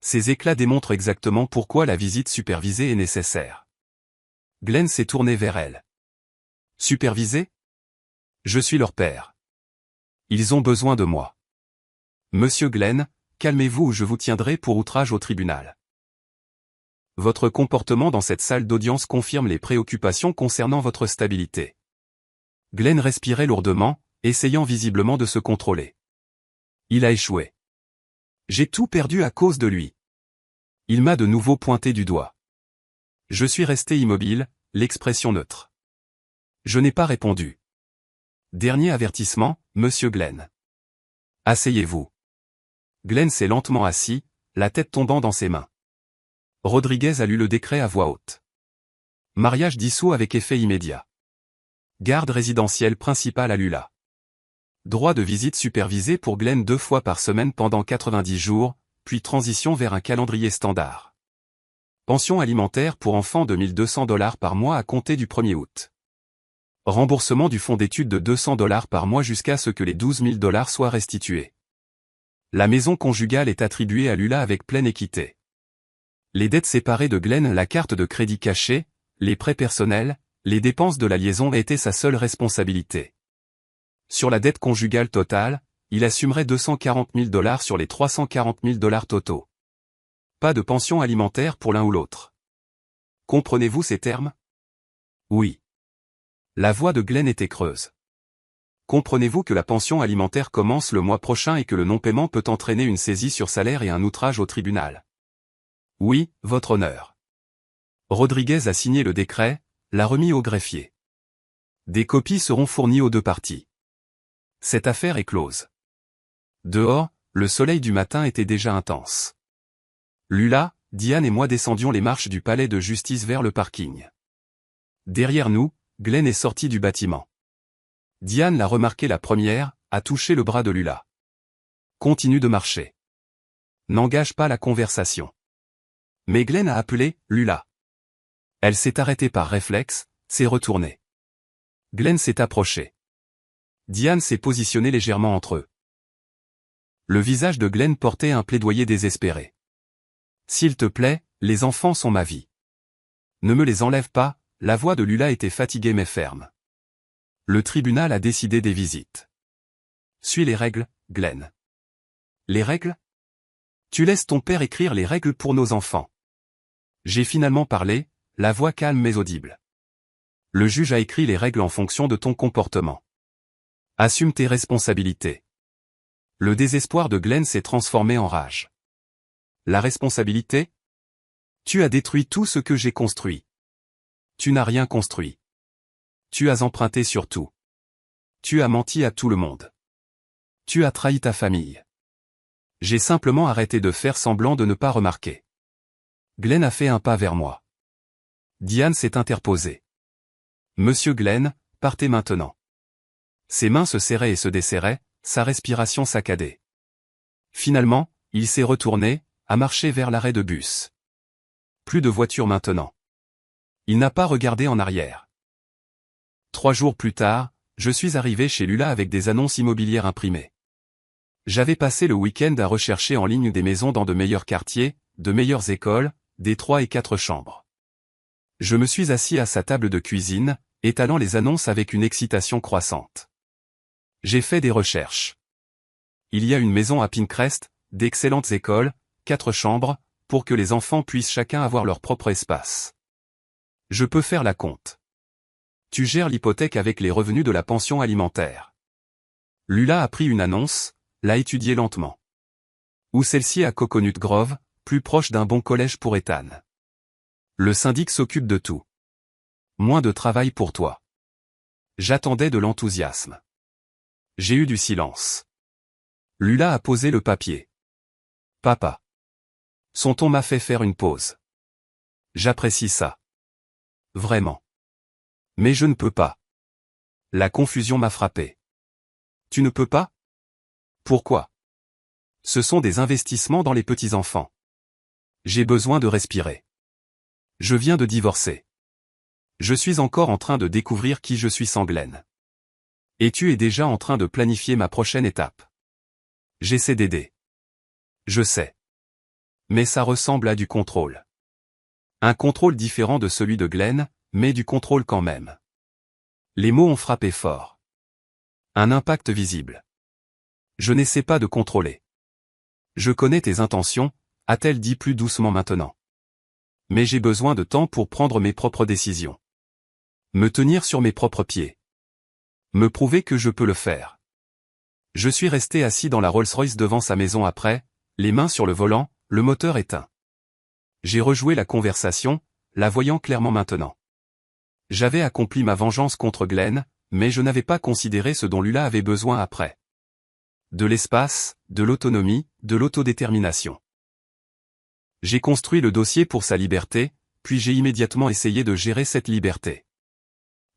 Ces éclats démontrent exactement pourquoi la visite supervisée est nécessaire. Glenn s'est tourné vers elle. Supervisé? Je suis leur père. Ils ont besoin de moi. Monsieur Glenn, calmez-vous ou je vous tiendrai pour outrage au tribunal. Votre comportement dans cette salle d'audience confirme les préoccupations concernant votre stabilité. Glenn respirait lourdement, essayant visiblement de se contrôler. Il a échoué. J'ai tout perdu à cause de lui. Il m'a de nouveau pointé du doigt. Je suis resté immobile, l'expression neutre. Je n'ai pas répondu. Dernier avertissement, monsieur Glenn. Asseyez-vous. Glenn s'est lentement assis, la tête tombant dans ses mains. Rodriguez a lu le décret à voix haute. Mariage dissous avec effet immédiat. Garde résidentielle principale à Lula. Droit de visite supervisé pour Glenn 2 fois par semaine pendant 90 jours, puis transition vers un calendrier standard. Pension alimentaire pour enfants de $1 200 par mois à compter du 1er août. Remboursement du fonds d'études de $200 par mois jusqu'à ce que les $12 000 soient restitués. La maison conjugale est attribuée à Lula avec pleine équité. Les dettes séparées de Glenn, la carte de crédit cachée, les prêts personnels, les dépenses de la liaison étaient sa seule responsabilité. Sur la dette conjugale totale, il assumerait $240 000 sur les $340 000 totaux. Pas de pension alimentaire pour l'un ou l'autre. Comprenez-vous ces termes? Oui. La voix de Glenn était creuse. Comprenez-vous que la pension alimentaire commence le mois prochain et que le non-paiement peut entraîner une saisie sur salaire et un outrage au tribunal? Oui, votre honneur. Rodriguez a signé le décret, l'a remis au greffier. Des copies seront fournies aux deux parties. Cette affaire est close. Dehors, le soleil du matin était déjà intense. Lula, Diane et moi descendions les marches du palais de justice vers le parking. Derrière nous, Glenn est sorti du bâtiment. Diane l'a remarqué la première, a touché le bras de Lula. Continue de marcher. N'engage pas la conversation. Mais Glenn a appelé « Lula ». Elle s'est arrêtée par réflexe, s'est retournée. Glenn s'est approché. Diane s'est positionnée légèrement entre eux. Le visage de Glenn portait un plaidoyer désespéré. « S'il te plaît, les enfants sont ma vie. Ne me les enlève pas », la voix de Lula était fatiguée mais ferme. Le tribunal a décidé des visites. Suis les règles, Glenn. Les règles? Tu laisses ton père écrire les règles pour nos enfants. J'ai finalement parlé, la voix calme mais audible. Le juge a écrit les règles en fonction de ton comportement. Assume tes responsabilités. Le désespoir de Glenn s'est transformé en rage. La responsabilité? Tu as détruit tout ce que j'ai construit. Tu n'as rien construit. Tu as emprunté sur tout. Tu as menti à tout le monde. Tu as trahi ta famille. J'ai simplement arrêté de faire semblant de ne pas remarquer. Glenn a fait un pas vers moi. Diane s'est interposée. Monsieur Glenn, partez maintenant. Ses mains se serraient et se desserraient, sa respiration saccadée. Finalement, il s'est retourné, a marché vers l'arrêt de bus. Plus de voiture maintenant. Il n'a pas regardé en arrière. 3 jours plus tard, je suis arrivé chez Lula avec des annonces immobilières imprimées. J'avais passé le week-end à rechercher en ligne des maisons dans de meilleurs quartiers, de meilleures écoles, des 3 et 4 chambres. Je me suis assis à sa table de cuisine, étalant les annonces avec une excitation croissante. J'ai fait des recherches. Il y a une maison à Pinecrest, d'excellentes écoles, 4 chambres, pour que les enfants puissent chacun avoir leur propre espace. Je peux faire la compte. Tu gères l'hypothèque avec les revenus de la pension alimentaire. Lula a pris une annonce, l'a étudiée lentement. Ou celle-ci à Coconut Grove, plus proche d'un bon collège pour Ethan. Le syndic s'occupe de tout. Moins de travail pour toi. J'attendais de l'enthousiasme. J'ai eu du silence. Lula a posé le papier. Papa. Son ton m'a fait faire une pause. J'apprécie ça. Vraiment. Mais je ne peux pas. La confusion m'a frappé. Tu ne peux pas? Pourquoi? Ce sont des investissements dans les petits-enfants. J'ai besoin de respirer. Je viens de divorcer. Je suis encore en train de découvrir qui je suis sans Glenn. Et tu es déjà en train de planifier ma prochaine étape. J'essaie d'aider. Je sais. Mais ça ressemble à du contrôle. Un contrôle différent de celui de Glenn, mais du contrôle quand même. Les mots ont frappé fort. Un impact visible. Je n'essaie pas de contrôler. Je connais tes intentions, a-t-elle dit plus doucement maintenant. Mais j'ai besoin de temps pour prendre mes propres décisions. Me tenir sur mes propres pieds. Me prouver que je peux le faire. Je suis resté assis dans la Rolls-Royce devant sa maison après, les mains sur le volant, le moteur éteint. J'ai rejoué la conversation, la voyant clairement maintenant. J'avais accompli ma vengeance contre Glenn, mais je n'avais pas considéré ce dont Lula avait besoin après. De l'espace, de l'autonomie, de l'autodétermination. J'ai construit le dossier pour sa liberté, puis j'ai immédiatement essayé de gérer cette liberté.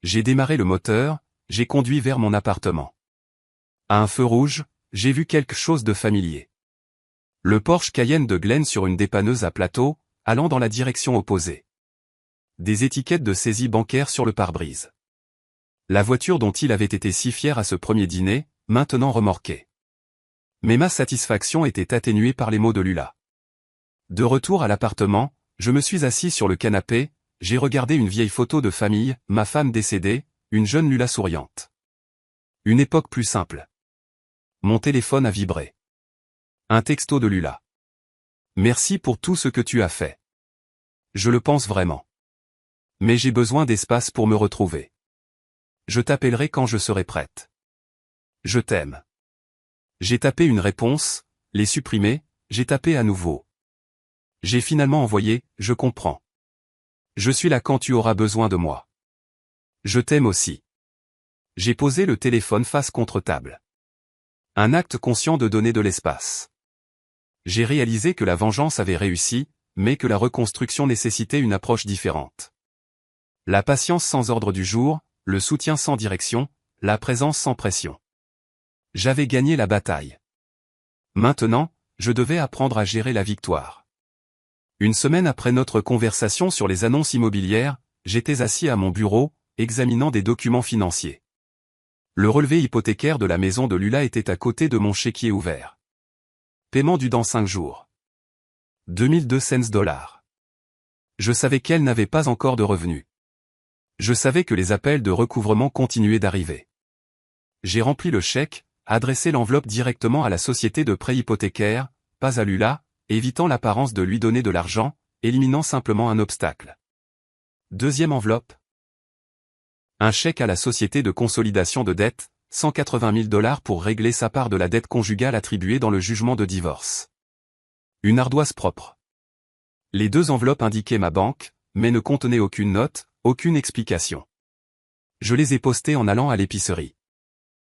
J'ai démarré le moteur, j'ai conduit vers mon appartement. À un feu rouge, j'ai vu quelque chose de familier. Le Porsche Cayenne de Glenn sur une dépanneuse à plateau, allant dans la direction opposée. Des étiquettes de saisie bancaire sur le pare-brise. La voiture dont il avait été si fier à ce premier dîner, maintenant remorquée. Mais ma satisfaction était atténuée par les mots de Lula. De retour à l'appartement, je me suis assis sur le canapé, j'ai regardé une vieille photo de famille, ma femme décédée, une jeune Lula souriante. Une époque plus simple. Mon téléphone a vibré. Un texto de Lula. Merci pour tout ce que tu as fait. Je le pense vraiment. Mais j'ai besoin d'espace pour me retrouver. Je t'appellerai quand je serai prête. Je t'aime. J'ai tapé une réponse, l'ai supprimée, j'ai tapé à nouveau. J'ai finalement envoyé, je comprends. Je suis là quand tu auras besoin de moi. Je t'aime aussi. J'ai posé le téléphone face contre table. Un acte conscient de donner de l'espace. J'ai réalisé que la vengeance avait réussi, mais que la reconstruction nécessitait une approche différente. La patience sans ordre du jour, le soutien sans direction, la présence sans pression. J'avais gagné la bataille. Maintenant, je devais apprendre à gérer la victoire. Une semaine après notre conversation sur les annonces immobilières, j'étais assis à mon bureau, examinant des documents financiers. Le relevé hypothécaire de la maison de Lula était à côté de mon chéquier ouvert. Paiement dû dans 5 jours. 2200 $. Je savais qu'elle n'avait pas encore de revenus. Je savais que les appels de recouvrement continuaient d'arriver. J'ai rempli le chèque, adressé l'enveloppe directement à la société de prêt hypothécaire, pas à Lula, évitant l'apparence de lui donner de l'argent, éliminant simplement un obstacle. Deuxième enveloppe. Un chèque à la société de consolidation de dette, 180 000 $ pour régler sa part de la dette conjugale attribuée dans le jugement de divorce. Une ardoise propre. Les 2 enveloppes indiquaient ma banque, mais ne contenaient aucune note, aucune explication. Je les ai postées en allant à l'épicerie.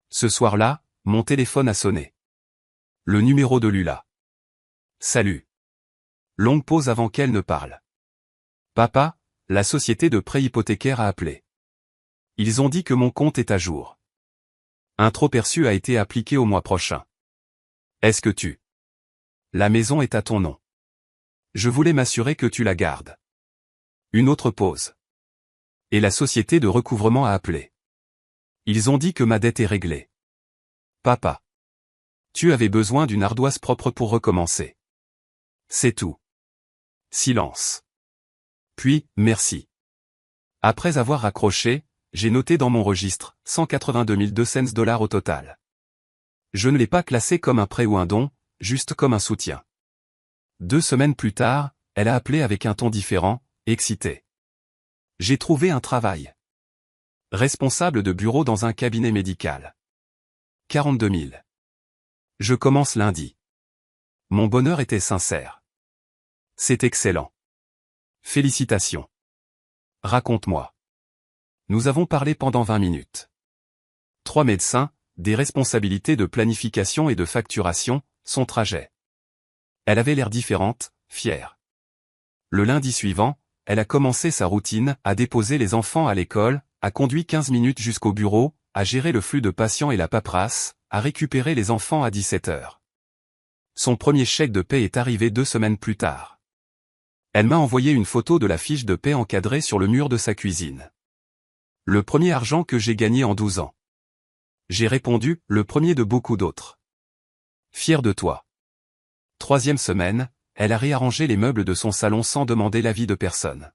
Ce soir-là, mon téléphone a sonné. Le numéro de Lula. Salut. Longue pause avant qu'elle ne parle. Papa, la société de prêt hypothécaire a appelé. Ils ont dit que mon compte est à jour. Un trop-perçu a été appliqué au mois prochain. Est-ce que tu... La maison est à ton nom. Je voulais m'assurer que tu la gardes. Une autre pause. Et la société de recouvrement a appelé. Ils ont dit que ma dette est réglée. Papa. Tu avais besoin d'une ardoise propre pour recommencer. C'est tout. Silence. Puis, merci. Après avoir raccroché, j'ai noté dans mon registre, 182 200 $ au total. Je ne l'ai pas classé comme un prêt ou un don, juste comme un soutien. 2 semaines plus tard, elle a appelé avec un ton différent, excité. J'ai trouvé un travail. Responsable de bureau dans un cabinet médical. 42 000. Je commence lundi. Mon bonheur était sincère. C'est excellent. Félicitations. Raconte-moi. Nous avons parlé pendant 20 minutes. 3 médecins, des responsabilités de planification et de facturation, son trajet. Elle avait l'air différente, fière. Le lundi suivant, elle a commencé sa routine, a déposé les enfants à l'école, a conduit 15 minutes jusqu'au bureau, a géré le flux de patients et la paperasse, a récupéré les enfants à 17 h. Son premier chèque de paie est arrivé 2 semaines plus tard. Elle m'a envoyé une photo de la fiche de paie encadrée sur le mur de sa cuisine. Le premier argent que j'ai gagné en 12 ans. J'ai répondu, le premier de beaucoup d'autres. Fier de toi. 3e semaine, elle a réarrangé les meubles de son salon sans demander l'avis de personne.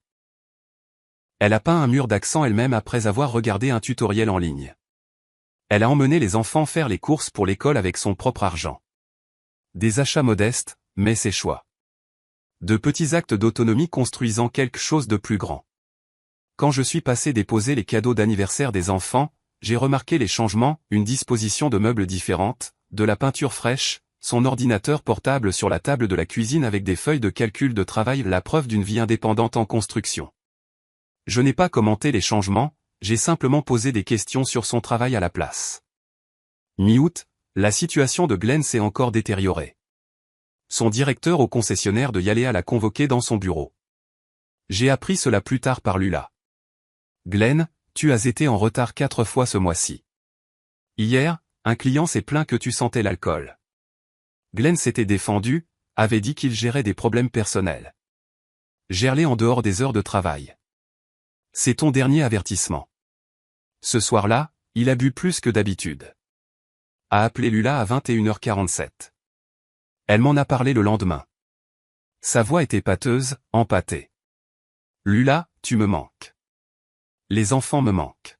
Elle a peint un mur d'accent elle-même après avoir regardé un tutoriel en ligne. Elle a emmené les enfants faire les courses pour l'école avec son propre argent. Des achats modestes, mais ses choix. De petits actes d'autonomie construisant quelque chose de plus grand. Quand je suis passé déposer les cadeaux d'anniversaire des enfants, j'ai remarqué les changements, une disposition de meubles différente, de la peinture fraîche, son ordinateur portable sur la table de la cuisine avec des feuilles de calcul de travail, la preuve d'une vie indépendante en construction. Je n'ai pas commenté les changements, j'ai simplement posé des questions sur son travail à la place. Mi-août, la situation de Glenn s'est encore détériorée. Son directeur au concessionnaire de Yalea l'a convoqué dans son bureau. J'ai appris cela plus tard par Lula. Glenn, tu as été en retard 4 fois ce mois-ci. Hier, un client s'est plaint que tu sentais l'alcool. Glenn s'était défendu, avait dit qu'il gérait des problèmes personnels. Gère-les en dehors des heures de travail. C'est ton dernier avertissement. Ce soir-là, il a bu plus que d'habitude. A appelé Lula à 21h47. Elle m'en a parlé le lendemain. Sa voix était pâteuse, empâtée. Lula, tu me manques. Les enfants me manquent.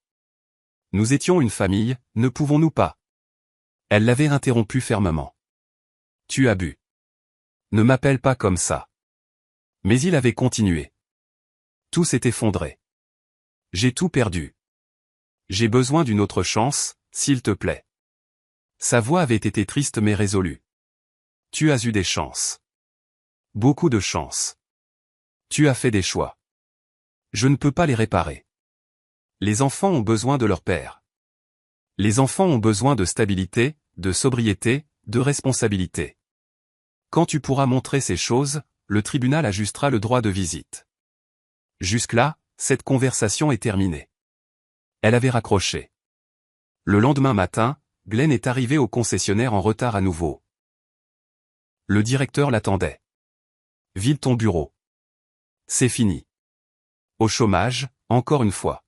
Nous étions une famille, ne pouvons-nous pas? Elle l'avait interrompu fermement. Tu as bu. Ne m'appelle pas comme ça. Mais il avait continué. Tout s'est effondré. J'ai tout perdu. J'ai besoin d'une autre chance, s'il te plaît. Sa voix avait été triste mais résolue. Tu as eu des chances. Beaucoup de chance. Tu as fait des choix. Je ne peux pas les réparer. Les enfants ont besoin de leur père. Les enfants ont besoin de stabilité, de sobriété, de responsabilité. Quand tu pourras montrer ces choses, le tribunal ajustera le droit de visite. Jusque-là, cette conversation est terminée. Elle avait raccroché. Le lendemain matin, Glenn est arrivé au concessionnaire en retard à nouveau. Le directeur l'attendait. Vide ton bureau. C'est fini. Au chômage, encore une fois.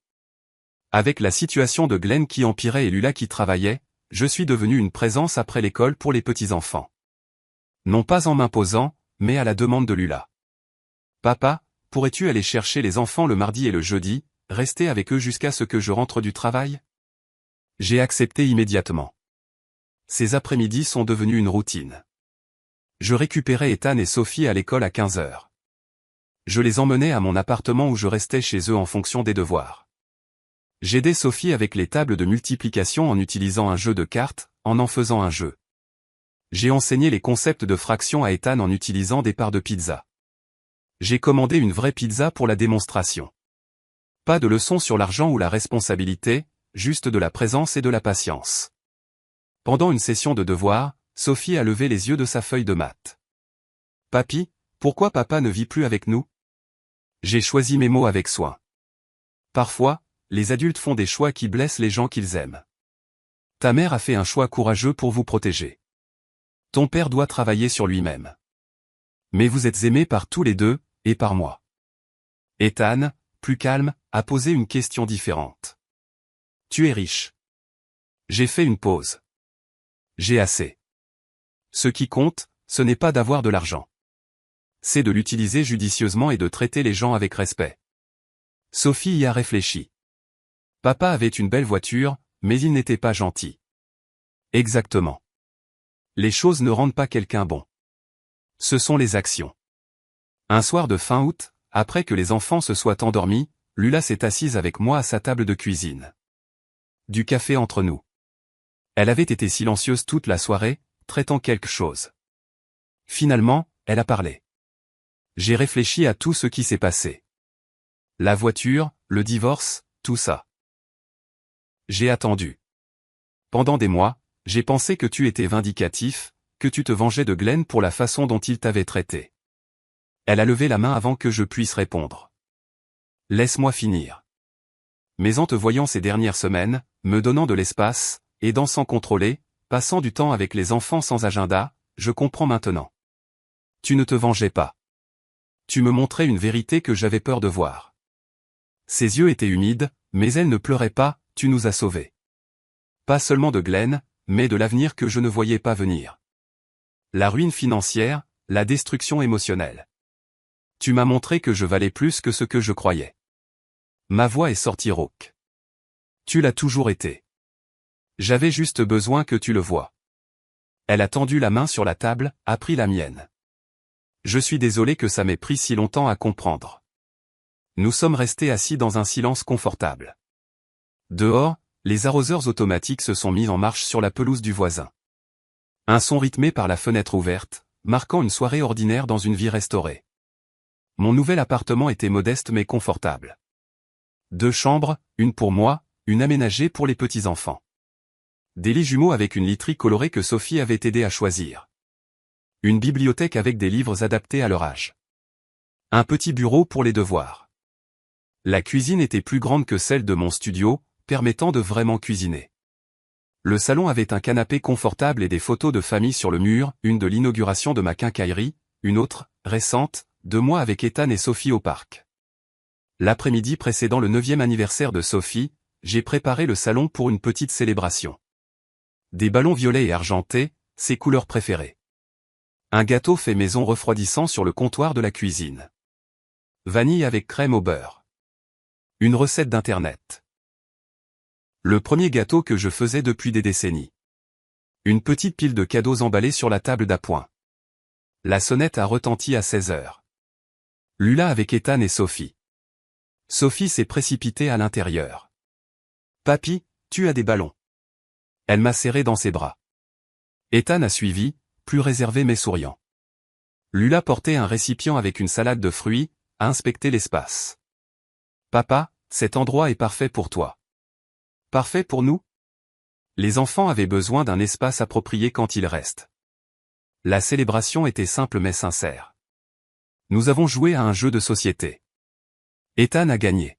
Avec la situation de Glenn qui empirait et Lula qui travaillait, je suis devenu une présence après l'école pour les petits-enfants. Non pas en m'imposant, mais à la demande de Lula. Papa, pourrais-tu aller chercher les enfants le mardi et le jeudi, rester avec eux jusqu'à ce que je rentre du travail? J'ai accepté immédiatement. Ces après-midi sont devenus une routine. Je récupérais Ethan et Sophie à l'école à 15h. Je les emmenais à mon appartement où je restais chez eux en fonction des devoirs. J'aidais Sophie avec les tables de multiplication en utilisant un jeu de cartes, en faisant un jeu. J'ai enseigné les concepts de fraction à Ethan en utilisant des parts de pizza. J'ai commandé une vraie pizza pour la démonstration. Pas de leçons sur l'argent ou la responsabilité, juste de la présence et de la patience. Pendant une session de devoirs, Sophie a levé les yeux de sa feuille de maths. Papy, pourquoi papa ne vit plus avec nous? J'ai choisi mes mots avec soin. Parfois, les adultes font des choix qui blessent les gens qu'ils aiment. Ta mère a fait un choix courageux pour vous protéger. Ton père doit travailler sur lui-même. Mais vous êtes aimés par tous les deux, et par moi. Ethan, plus calme, a posé une question différente. Tu es riche. J'ai fait une pause. J'ai assez. Ce qui compte, ce n'est pas d'avoir de l'argent. C'est de l'utiliser judicieusement et de traiter les gens avec respect. Sophie y a réfléchi. Papa avait une belle voiture, mais il n'était pas gentil. Exactement. Les choses ne rendent pas quelqu'un bon. Ce sont les actions. Un soir de fin août, après que les enfants se soient endormis, Lula s'est assise avec moi à sa table de cuisine. Du café entre nous. Elle avait été silencieuse toute la soirée, traitant quelque chose. Finalement, elle a parlé. J'ai réfléchi à tout ce qui s'est passé. La voiture, le divorce, tout ça. J'ai attendu. Pendant des mois, j'ai pensé que tu étais vindicatif, que tu te vengeais de Glenn pour la façon dont il t'avait traité. Elle a levé la main avant que je puisse répondre. Laisse-moi finir. Mais en te voyant ces dernières semaines, me donnant de l'espace, aidant sans contrôler, passant du temps avec les enfants sans agenda, je comprends maintenant. Tu ne te vengeais pas. Tu me montrais une vérité que j'avais peur de voir. Ses yeux étaient humides, mais elle ne pleurait pas, tu nous as sauvés. Pas seulement de Glenn, mais de l'avenir que je ne voyais pas venir. La ruine financière, la destruction émotionnelle. Tu m'as montré que je valais plus que ce que je croyais. Ma voix est sortie rauque. Tu l'as toujours été. J'avais juste besoin que tu le voies. Elle a tendu la main sur la table, a pris la mienne. Je suis désolé que ça m'ait pris si longtemps à comprendre. Nous sommes restés assis dans un silence confortable. Dehors, les arroseurs automatiques se sont mis en marche sur la pelouse du voisin. Un son rythmé par la fenêtre ouverte, marquant une soirée ordinaire dans une vie restaurée. Mon nouvel appartement était modeste mais confortable. 2 chambres, une pour moi, une aménagée pour les petits-enfants. Des lits jumeaux avec une literie colorée que Sophie avait aidé à choisir. Une bibliothèque avec des livres adaptés à leur âge. Un petit bureau pour les devoirs. La cuisine était plus grande que celle de mon studio, permettant de vraiment cuisiner. Le salon avait un canapé confortable et des photos de famille sur le mur, une de l'inauguration de ma quincaillerie, une autre, récente, de moi avec Ethan et Sophie au parc. L'après-midi précédant le 9e anniversaire de Sophie, j'ai préparé le salon pour une petite célébration. Des ballons violets et argentés, ses couleurs préférées. Un gâteau fait maison refroidissant sur le comptoir de la cuisine. Vanille avec crème au beurre. Une recette d'internet. Le premier gâteau que je faisais depuis des décennies. Une petite pile de cadeaux emballés sur la table d'appoint. La sonnette a retenti à 16 heures. Lula avec Ethan et Sophie. Sophie s'est précipitée à l'intérieur. Papy, tu as des ballons. Elle m'a serré dans ses bras. Ethan a suivi, plus réservé mais souriant. Lula portait un récipient avec une salade de fruits, a inspecté l'espace. Papa, cet endroit est parfait pour toi. Parfait pour nous? Les enfants avaient besoin d'un espace approprié quand ils restent. La célébration était simple mais sincère. Nous avons joué à un jeu de société. Ethan a gagné.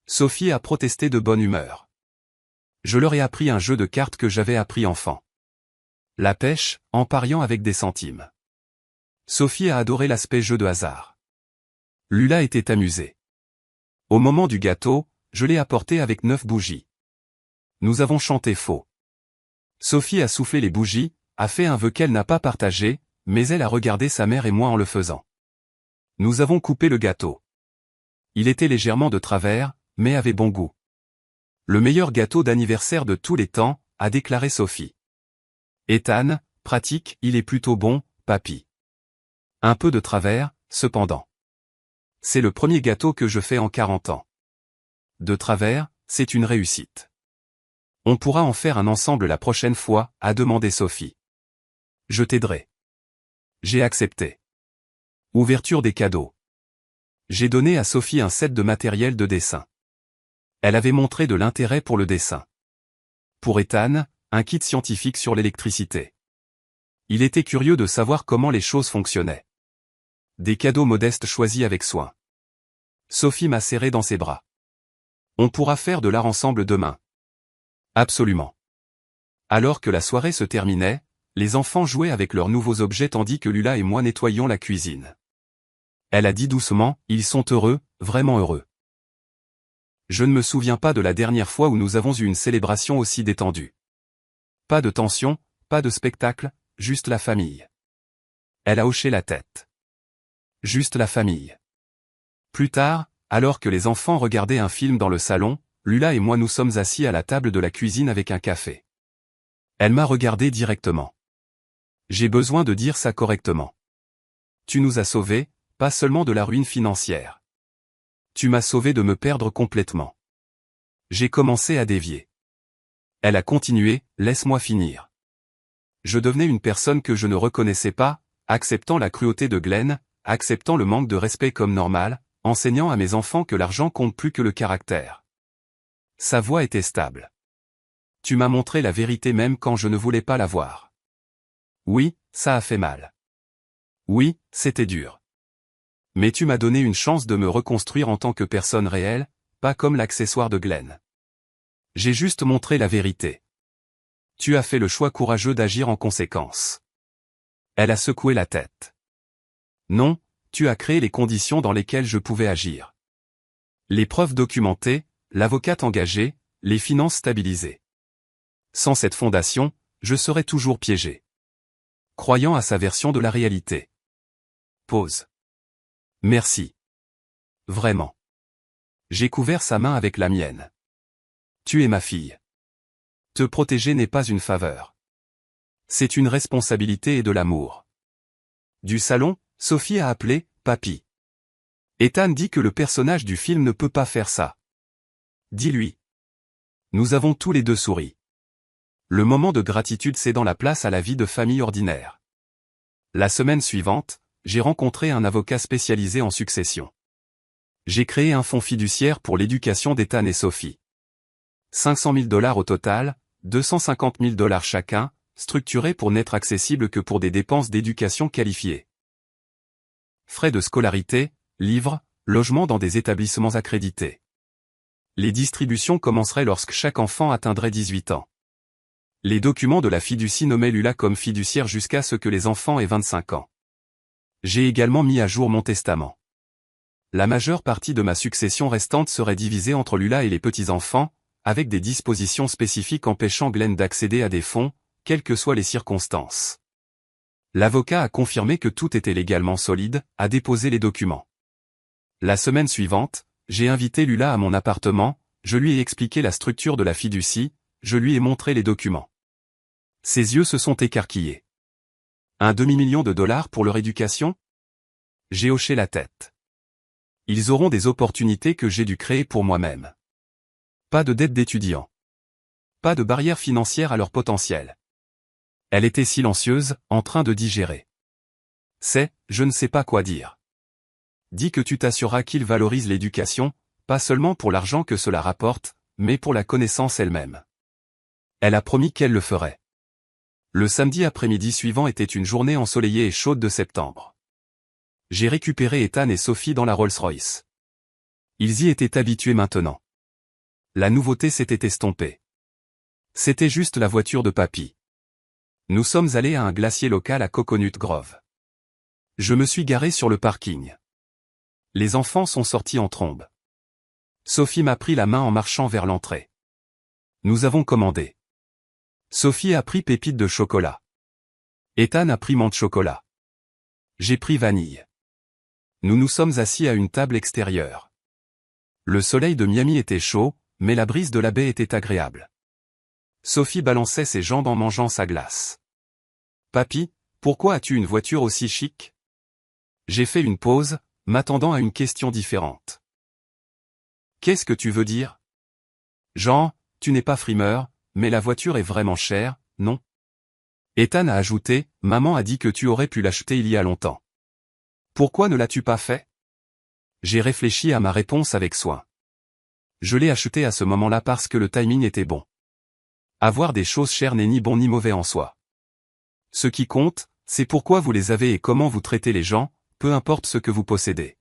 Sophie a protesté de bonne humeur. Je leur ai appris un jeu de cartes que j'avais appris enfant. La pêche, en pariant avec des centimes. Sophie a adoré l'aspect jeu de hasard. Lula était amusée. Au moment du gâteau, je l'ai apporté avec 9 bougies. Nous avons chanté faux. Sophie a soufflé les bougies, a fait un vœu qu'elle n'a pas partagé, mais elle a regardé sa mère et moi en le faisant. Nous avons coupé le gâteau. Il était légèrement de travers, mais avait bon goût. Le meilleur gâteau d'anniversaire de tous les temps, a déclaré Sophie. Ethan, pratique, il est plutôt bon, papy. Un peu de travers, cependant. C'est le premier gâteau que je fais en 40 ans. De travers, c'est une réussite. On pourra en faire un ensemble la prochaine fois, a demandé Sophie. Je t'aiderai. J'ai accepté. Ouverture des cadeaux. J'ai donné à Sophie un set de matériel de dessin. Elle avait montré de l'intérêt pour le dessin. Pour Ethan, un kit scientifique sur l'électricité. Il était curieux de savoir comment les choses fonctionnaient. Des cadeaux modestes choisis avec soin. Sophie m'a serré dans ses bras. On pourra faire de l'art ensemble demain. Absolument. Alors que la soirée se terminait, les enfants jouaient avec leurs nouveaux objets tandis que Lula et moi nettoyions la cuisine. Elle a dit doucement, ils sont heureux, vraiment heureux. Je ne me souviens pas de la dernière fois où nous avons eu une célébration aussi détendue. Pas de tension, pas de spectacle, juste la famille. Elle a hoché la tête. Juste la famille. Plus tard, alors que les enfants regardaient un film dans le salon, Lula et moi nous sommes assis à la table de la cuisine avec un café. Elle m'a regardé directement. J'ai besoin de dire ça correctement. Tu nous as sauvés, pas seulement de la ruine financière. Tu m'as sauvé de me perdre complètement. J'ai commencé à dévier. Elle a continué, laisse-moi finir. Je devenais une personne que je ne reconnaissais pas, acceptant la cruauté de Glenn, acceptant le manque de respect comme normal, enseignant à mes enfants que l'argent compte plus que le caractère. Sa voix était stable. Tu m'as montré la vérité même quand je ne voulais pas la voir. Oui, ça a fait mal. Oui, c'était dur. Mais tu m'as donné une chance de me reconstruire en tant que personne réelle, pas comme l'accessoire de Glenn. J'ai juste montré la vérité. Tu as fait le choix courageux d'agir en conséquence. Elle a secoué la tête. Non, tu as créé les conditions dans lesquelles je pouvais agir. Les preuves documentées, l'avocate engagée, les finances stabilisées. Sans cette fondation, je serais toujours piégé. Croyant à sa version de la réalité. Pause. Merci. Vraiment. J'ai couvert sa main avec la mienne. Tu es ma fille. Te protéger n'est pas une faveur. C'est une responsabilité et de l'amour. Du salon, Sophie a appelé « Papy ». Ethan dit que le personnage du film ne peut pas faire ça. Dis-lui. Nous avons tous les deux souri. Le moment de gratitude cédant la place à la vie de famille ordinaire. La semaine suivante, j'ai rencontré un avocat spécialisé en succession. J'ai créé un fonds fiduciaire pour l'éducation d'Ethan et Sophie. 500 000 $ au total, 250 000 $ chacun, structuré pour n'être accessible que pour des dépenses d'éducation qualifiées. Frais de scolarité, livres, logement dans des établissements accrédités. Les distributions commenceraient lorsque chaque enfant atteindrait 18 ans. Les documents de la fiducie nommaient Lula comme fiduciaire jusqu'à ce que les enfants aient 25 ans. J'ai également mis à jour mon testament. La majeure partie de ma succession restante serait divisée entre Lula et les petits-enfants, avec des dispositions spécifiques empêchant Glenn d'accéder à des fonds, quelles que soient les circonstances. L'avocat a confirmé que tout était légalement solide, a déposé les documents. La semaine suivante, j'ai invité Lula à mon appartement, je lui ai expliqué la structure de la fiducie, je lui ai montré les documents. Ses yeux se sont écarquillés. Un demi-million de dollars pour leur éducation? J'ai hoché la tête. Ils auront des opportunités que j'ai dû créer pour moi-même. Pas de dette d'étudiant. Pas de barrière financière à leur potentiel. Elle était silencieuse, en train de digérer. Je ne sais pas quoi dire. Dis que tu t'assureras qu'ils valorisent l'éducation, pas seulement pour l'argent que cela rapporte, mais pour la connaissance elle-même. Elle a promis qu'elle le ferait. Le samedi après-midi suivant était une journée ensoleillée et chaude de septembre. J'ai récupéré Ethan et Sophie dans la Rolls-Royce. Ils y étaient habitués maintenant. La nouveauté s'était estompée. C'était juste la voiture de papy. Nous sommes allés à un glacier local à Coconut Grove. Je me suis garé sur le parking. Les enfants sont sortis en trombe. Sophie m'a pris la main en marchant vers l'entrée. Nous avons commandé. Sophie a pris pépite de chocolat. Ethan a pris menthe chocolat. J'ai pris vanille. Nous nous sommes assis à une table extérieure. Le soleil de Miami était chaud, mais la brise de la baie était agréable. Sophie balançait ses jambes en mangeant sa glace. Papy, pourquoi as-tu une voiture aussi chic? J'ai fait une pause, m'attendant à une question différente. Qu'est-ce que tu veux dire? Jean, tu n'es pas frimeur, mais la voiture est vraiment chère, non? Ethan a ajouté, maman a dit que tu aurais pu l'acheter il y a longtemps. Pourquoi ne l'as-tu pas fait? J'ai réfléchi à ma réponse avec soin. Je l'ai achetée à ce moment-là parce que le timing était bon. Avoir des choses chères n'est ni bon ni mauvais en soi. Ce qui compte, c'est pourquoi vous les avez et comment vous traitez les gens, peu importe ce que vous possédez.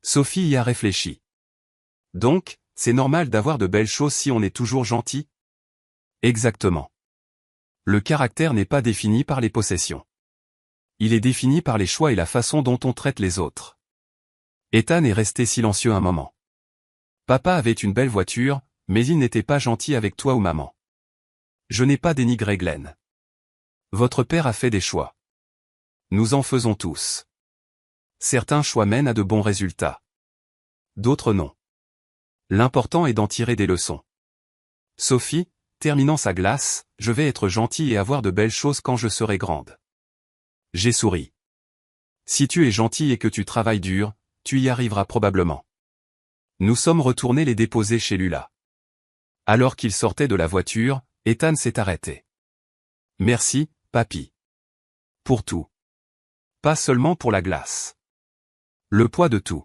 Sophie y a réfléchi. Donc, c'est normal d'avoir de belles choses si on est toujours gentil? Exactement. Le caractère n'est pas défini par les possessions. Il est défini par les choix et la façon dont on traite les autres. Ethan est resté silencieux un moment. Papa avait une belle voiture, mais il n'était pas gentil avec toi ou maman. Je n'ai pas dénigré Glenn. Votre père a fait des choix. Nous en faisons tous. Certains choix mènent à de bons résultats. D'autres non. L'important est d'en tirer des leçons. Sophie, terminant sa glace, je vais être gentil et avoir de belles choses quand je serai grande. J'ai souri. Si tu es gentil et que tu travailles dur, tu y arriveras probablement. Nous sommes retournés les déposer chez Lula. Alors qu'il sortait de la voiture, Ethan s'est arrêté. Merci, papy. Pour tout. Pas seulement pour la glace. Le poids de tout.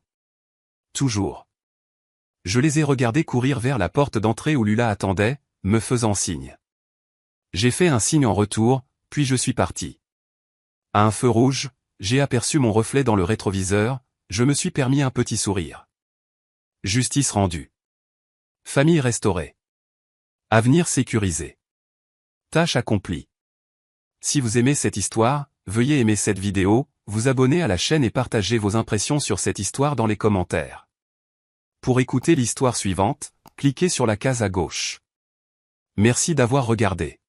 Toujours. Je les ai regardés courir vers la porte d'entrée où Lula attendait, me faisant signe. J'ai fait un signe en retour, puis je suis parti. À un feu rouge, j'ai aperçu mon reflet dans le rétroviseur, je me suis permis un petit sourire. Justice rendue. Famille restaurée. Avenir sécurisé. Tâche accomplie. Si vous aimez cette histoire, veuillez aimer cette vidéo, vous abonner à la chaîne et partager vos impressions sur cette histoire dans les commentaires. Pour écouter l'histoire suivante, cliquez sur la case à gauche. Merci d'avoir regardé.